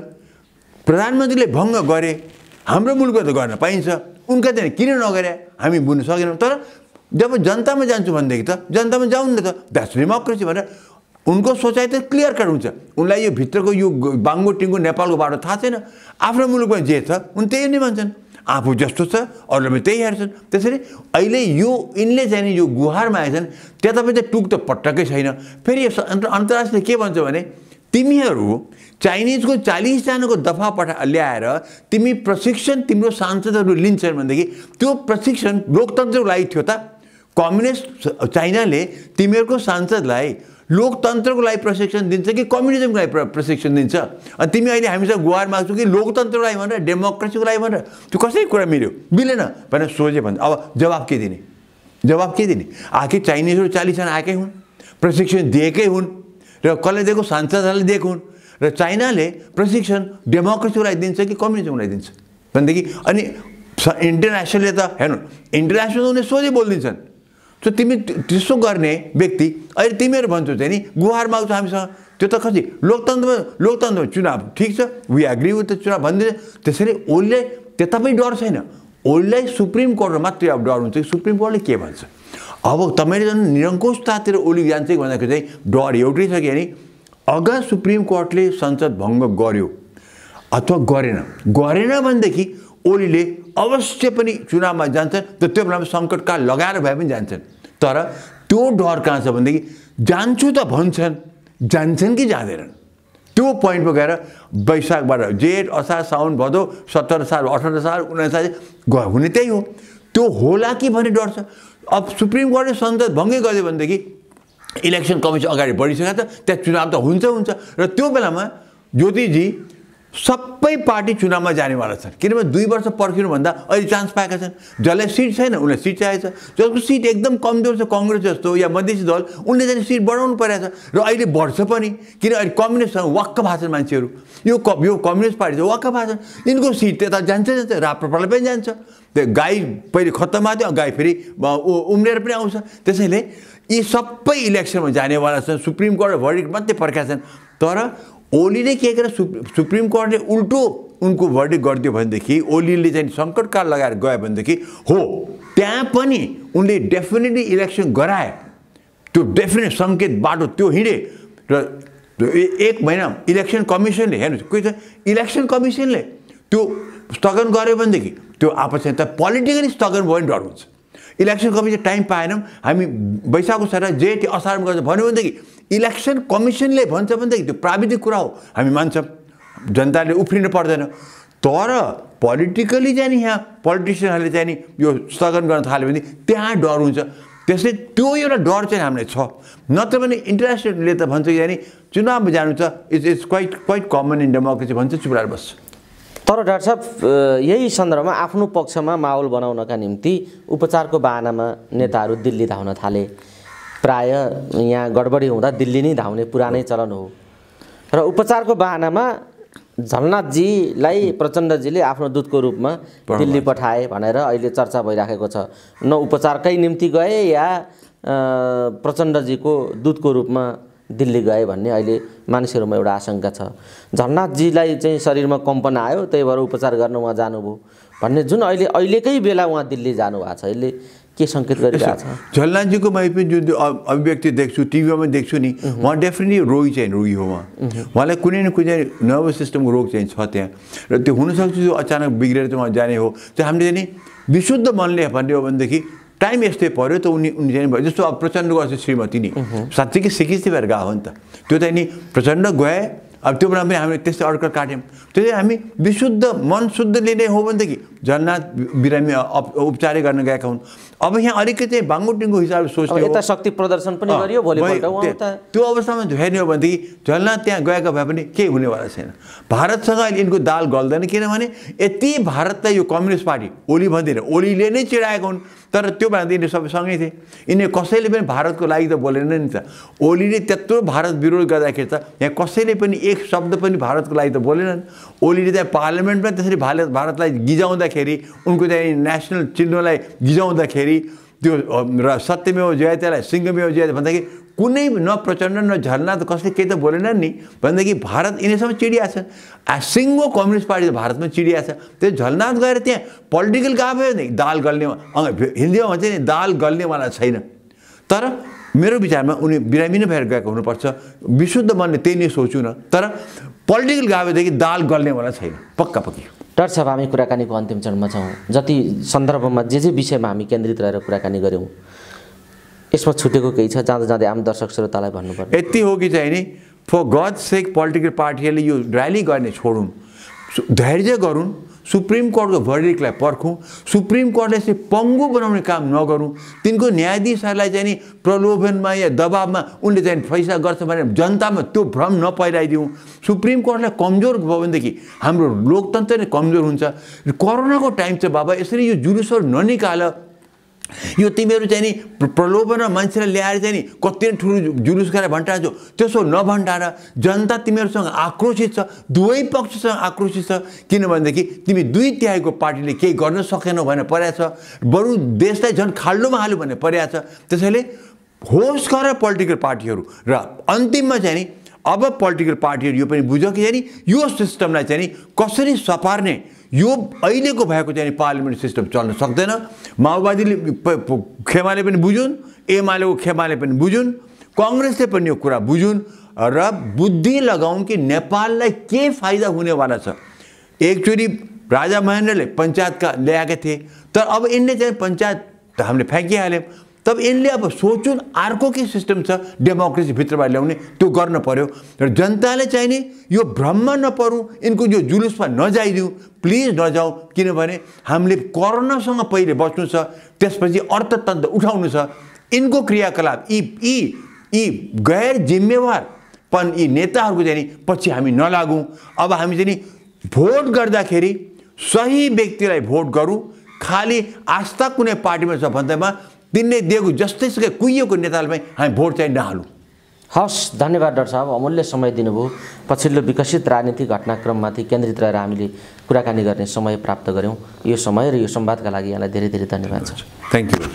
प्रधानमन्त्रीले भङ्ग गरे, हाम्रो मुलुकमा त गर्न पाइन्छ, उनका चाहिँ किन नगरे हामी बुझ्न सकेनौँ। तर जब जनतामा जान्छु भनेदेखि त जनतामा जाउँ न त, द्याट्स डेमोक्रेसी भनेर उनको सोचाइ त क्लियर कट हुन्छ। उनलाई यो भित्रको यो बाङ्गो टिङ्गो नेपालको बाटो थाहा छैन। आफ्नो मुलुकमा जे छ उन त्यही नै भन्छन्, आफू जस्तो छ अरूले त्यही हेर्छन्। त्यसैले अहिले यो यिनले चाहिँ नि यो गुहारमा आएछन्, त्यतापट्टि त टुक त पटक्कै छैन। फेरि अन्तर्राष्ट्रियले के भन्छ भने तिमीहरू चाइनिजको 40 जनाको दफा ल्याएर तिमी प्रशिक्षण तिम्रो सांसदहरू लिन्छन् भनेदेखि त्यो प्रशिक्षण लोकतन्त्रको लागि थियो त। कम्युनिस्ट चाइनाले तिमीहरूको सांसदलाई लोकतन्त्रको लागि प्रशिक्षण दिन्छ कि कम्युनिजमको लागि प्रशिक्षण दिन्छ? अनि तिमी अहिले हामीसँग गुहार माग्छौ कि लोकतन्त्रको लागि भनेर, डेमोक्रेसीको लागि भनेर? त्यो कसरी कुरा मिल्यो? मिलेन भनेर सोचे भन्छ। अब जवाब के दिने? जवाब के दिने? आखिर चाइनिजहरू 40 जना आएकै हुन्, प्रशिक्षण दिएकै हुन् र कसले दिएको? सांसदहरूले दिएको हुन्। र चाइनाले प्रशिक्षण डेमोक्रेसीको लागि दिन्छ कि कम्युनिजमको लागि दिन्छ भनेदेखि अनि इन्टरनेसनलले त हेर्नु, इन्टरनेसनल उनीहरूले सोझै बोलिदिन्छन्। सो तिमी त्यसो गर्ने व्यक्ति अहिले तिमीहरू भन्छौ चाहिँ नि गुहार माग्छौ हामीसँग, त्यो त कति लोकतन्त्रमा चुनाव ठिक छ, वी एग्री विथ द चुनाव भनिदिन्छ। त्यसैले ओलीले त्यता पनि डर छैन। ओलीलाई सुप्रिम कोर्टमा मात्रै अब डर हुन्छ कि सुप्रिम कोर्टले के भन्छ। अब तपाईँले झन् निरङ्कुशतातिर ओली जान्छ कि भन्दाखेरि चाहिँ डर एउटै छ कि नि, अगर सुप्रिम कोर्टले संसद भङ्ग गर्यो अथवा गरेन भनेदेखि ओलीले अवश्य पनि चुनावमा जान्छन्। त त्यो बेलामा सङ्कटकाल लगाएर भए पनि जान्छन्। तर त्यो डर कहाँ छ भनेदेखि जान्छु त भन्छन्, जान्छन् कि जाँदैनन्? त्यो पोइन्टमा गएर वैशाखबाट जेठ असार साउन भदौ 17 साल 18 साल 19 साल हुने त्यही हो। त्यो होला कि भन्ने डर छ। अब सुप्रिम कोर्टले संसद भङ्गै गर्यो भनेदेखि इलेक्सन कमिसन अगाडि बढिसकेको छ, त्यहाँ चुनाव त हुन्छ र त्यो बेलामा ज्योतिजी सबै पार्टी चुनावमा जानेवाला छन्। किनभने 2 वर्ष पर्खिनुभन्दा अहिले चान्स पाएका छन्। जसलाई सिट छैन उनलाई सिट चाहिएको छ, जसको सिट एकदम कमजोर छ कङ्ग्रेस जस्तो या मधेसी दल उनले चाहिँ सिट बढाउनु परेको छ र अहिले बढ्छ पनि। किन अहिले कम्युनिस्टसँग वाक्क भएको छन् मान्छेहरू, यो कम्युनिस्ट पार्टी चाहिँ वाक्क भएको छन्, यिनको सिट त्यता जान्छ राप्रपालाई पनि जान्छ। त्यो गाई पहिले खत्तम भएको थियो, गाई फेरि उम्रेर पनि आउँछ। त्यसैले यी सबै इलेक्सनमा जानेवाला छन्। सुप्रिम कोर्ट भर्डिक्ट मात्रै पर्खेका छन्। तर ओलीले के गरेर सुप्रिम कोर्टले उल्टो उनको भर्डिक्ट गरिदियो भनेदेखि ओलीले चाहिँ सङ्कटकाल लगाएर गयो भनेदेखि हो त्यहाँ पनि उनले डेफिनेटली इलेक्सन गराए। त्यो डेफिनेट सङ्केत बाटो त्यो हिँडे र 1 महिना इलेक्सन कमिसनले हेर्नुहोस्, कोही त इलेक्सन कमिसनले त्यो स्थगन गर्यो भनेदेखि त्यो आपसमा त पोलिटिकली स्थगन भयो भने डर हुन्छ। इलेक्सन कमिसन टाइम पाएनौँ हामी वैशाखको सर जेठ असारमा गर्छ भन्यो भनेदेखि इलेक्सन कमिसनले भन्छ भनेदेखि त्यो प्राविधिक कुरा हो, हामी मान्छौँ, जनताले उफ्रिनु पर्दैन। तर पोलिटिकली चाहिँ नि यहाँ पोलिटिसियनहरूले चाहिँ नि यो स्थगन गर्न थाल्यो भने त्यहाँ डर हुन्छ। त्यसले त्यो एउटा डर चाहिँ हामीलाई छ। नत्र भने इन्टरनेसनलले त भन्छ कि चुनावमा जानु छ, it's quite common in democracy भन्छ, चुप रहेर बस्छ। तर डाक्टर साहब यही सन्दर्भमा आफ्नो पक्षमा माहौल बनाउनका निम्ति उपचारको बाहनामा नेताहरू दिल्ली धाउन थाले। प्राय यहाँ गडबडी हुँदा दिल्ली नै धाउने पुरानै चलन हो र उपचारको बाहनामा झलनाथजीलाई प्रचण्डजीले आफ्नो दूतको रूपमा दिल्ली पठाए भनेर अहिले चर्चा भइराखेको छ। न उपचारकै निम्ति गए या प्रचण्डजीको दूतको रूपमा दिल्ली गए भन्ने अहिले मानिसहरूमा एउटा आशंका छ। झलनाथजीलाई चाहिँ शरीरमा कम्पन आयो, त्यही भएर उपचार गर्न उहाँ जानुभयो भन्ने जुन अहिलेकै बेला उहाँ दिल्ली जानुभएको छ, यसले के सङ्केत गरिरहेको छ? झलनाथजीको मैले पनि जुन अभिव्यक्ति देख्छु, टिभीमा देख्छु नि, उहाँ डेफिनेटली रोगी हो। उहाँलाई कुनै न कुनै नर्भस सिस्टमको रोग चाहिँ छ त्यहाँ र त्यो हुनसक्छ त्यो अचानक बिग्रेर चाहिँ उहाँ जाने हो। त्यो हामीले चाहिँ विशुद्ध मनले भन्ने हो भनेदेखि टाइम यस्तै पऱ्यो त उनी चाहिँ भयो। जस्तो अब प्रचण्डको श्रीमती नि साँच्चीकै सिकिस्ती भएर गएको हो नि त। त्यो चाहिँ नि प्रचण्ड गए अब त्यो बेला पनि हामीले त्यस्तै अड्कल काट्यौँ। त्यसैले हामी विशुद्ध मन शुद्ध लिने हो भनेदेखि झलनाथ बिरामी उपचारै गर्न गएका हुन्। अब यहाँ अलिकति बाङ्गुटिङको हिसाबले सोच्ने यता शक्ति प्रदर्शन पनि गरियो भोलिपल्ट त्यो अवस्थामा हेर्ने हो भनेदेखि झलनाथ त्यहाँ गएका भए पनि केही हुनेवाला छैन। भारतसँग अहिले यिनको दाल गल्दैन, किनभने यति भारतलाई यो कम्युनिस्ट पार्टी ओली भन्दैन, ओलीले नै चिडाएका हुन्। तर त्यो बेला यिनीहरू सबै सँगै थिए। यिनीहरू कसैले पनि भारतको लागि त बोलेन नि त। ओलीले त्यत्रो भारत विरोध गर्दाखेरि त यहाँ कसैले पनि एक शब्द पनि भारतको लागि त बोलेनन्। ओलीले त्यहाँ पार्लियामेन्टमा त्यसरी भारतलाई गिजाउँदाखेरि, उनको त्यहाँ नेसनल चिन्हलाई गिजाउँदाखेरि, त्यो र सत्यमेव जयतेलाई सिंहमेव जयते भन्दाखेरि कुनै न प्रचण्ड न झलनाथ कसले केही त बोलेनन् नि। भनेदेखि भारत यिनीहरूसँग चिडिया छ। सिङ्गो कम्युनिस्ट पार्टी त भारतमा चिडिया छ। त्यो झलनाथ गएर त्यहाँ पोलिटिकल गएको भयो भने दाल गल्ने, हिन्दीमा भन्छ नि दाल गल्नेवाला छैन। तर मेरो विचारमा उनी बिरामी नै भएर गएको हुनुपर्छ। विशुद्ध मनले त्यही नै सोच्छु न। तर पोलिटिकल गएको भएदेखि दाल गल्नेवाला छैन, पक्का पक्की। डाक्टर साहब, हामी कुराकानीको अन्तिम चरणमा छौँ। जति सन्दर्भमा जे विषयमा हामी केन्द्रित रहेर कुराकानी गऱ्यौँ, यसमा छुटेको केही छ जाँदा जाँदै आम दर्शक श्रोतालाई भन्नुपर्छ? यति हो कि चाहिँ नि फर गड सेक पोलिटिकल पार्टीहरूले यो र्याली गर्ने छोडौँ, धैर्य गरून्, सुप्रिम कोर्टको भर्डिक्टलाई पर्खौँ, सुप्रिम कोर्टले चाहिँ पङ्गु बनाउने काम नगरौँ। तिनको न्यायाधीशहरूलाई चाहिँ नि प्रलोभनमा या दबावमा उनले चाहिँ फैसला गर्छ भने जनतामा त्यो भ्रम नपैलाइदिउँ। सुप्रिम कोर्टलाई कमजोर भयो भनेदेखि हाम्रो लोकतन्त्र नै कमजोर हुन्छ। कोरोनाको टाइम चाहिँ बाबा यसरी यो जुलुसहरू ननिकाल। यो तिमीहरू चाहिँ नि प्रलोभनमा मान्छेलाई ल्याएर चाहिँ नि कति ठुलो जुलुस गरेर भण्डार्छौ, त्यसो नभण्डार। जनता तिमीहरूसँग आक्रोशित छ, दुवै पक्षसँग आक्रोशित छ। किनभनेदेखि तिमी 2/3 पार्टीले केही गर्न सकेनौ भनेर परेको छ, बरु देशलाई झन् खाल्डोमा हाल्यो भनेर परेको छ। त्यसैले होस गर पोलिटिकल पार्टीहरू। र अन्तिममा चाहिँ नि अब पोलिटिकल पार्टीहरू यो पनि बुझ्यो कि चाहिँ नि यो सिस्टमलाई चाहिँ नि कसरी सपार्ने। यो अहिलेको भएको चाहिँ पार्लियामेन्ट सिस्टम चल्न सक्दैन। माओवादीले खेमाले पनि बुझुन्, एमालेको खेमाले पनि बुझुन्, कङ्ग्रेसले पनि यो कुरा बुझुन् र बुद्धि लगाउन् कि नेपाललाई के फाइदा हुनेवाला छ। एकचोटि राजा महेन्द्रले पञ्चायतका ल्याएका थिए, तर अब यिनले चाहिँ पञ्चायत त हामीले फ्याँकिहाल्यौँ। तब यिनले अब सोचुन् अर्को के सिस्टम छ डेमोक्रेसी भित्रबाट ल्याउने, त्यो गर्न पर्यो। र जनताले चाहिँ नि यो भ्रममा नपरौँ, यिनको यो जुलुसमा नजाइदिउँ, प्लिज नजाउँ। किनभने हामीले कोरोनासँग पहिले बच्नु छ, त्यसपछि अर्थतन्त्र उठाउनु छ। यिनको क्रियाकलाप यी गैर जिम्मेवारपन यी नेताहरूको चाहिँ नि पछि हामी नलागौँ। अब हामी चाहिँ नि भोट गर्दाखेरि सही व्यक्तिलाई भोट गरौँ। खालि आस्था कुनै पार्टीमा छ भन्दैमा तिनले दिएको जस्तैसुकै कुहिएको नेतालाई हामी भोट चाहिँ नहालौँ। हस्, धन्यवाद डाक्टर साहब, अमूल्य समय दिनुभयो। पछिल्लो विकसित राजनीतिक घटनाक्रममाथि केन्द्रित रहेर हामीले कुराकानी गर्ने समय प्राप्त गऱ्यौँ। यो समय र यो संवादका लागि यहाँलाई धेरै धेरै धन्यवाद छ। Thank you.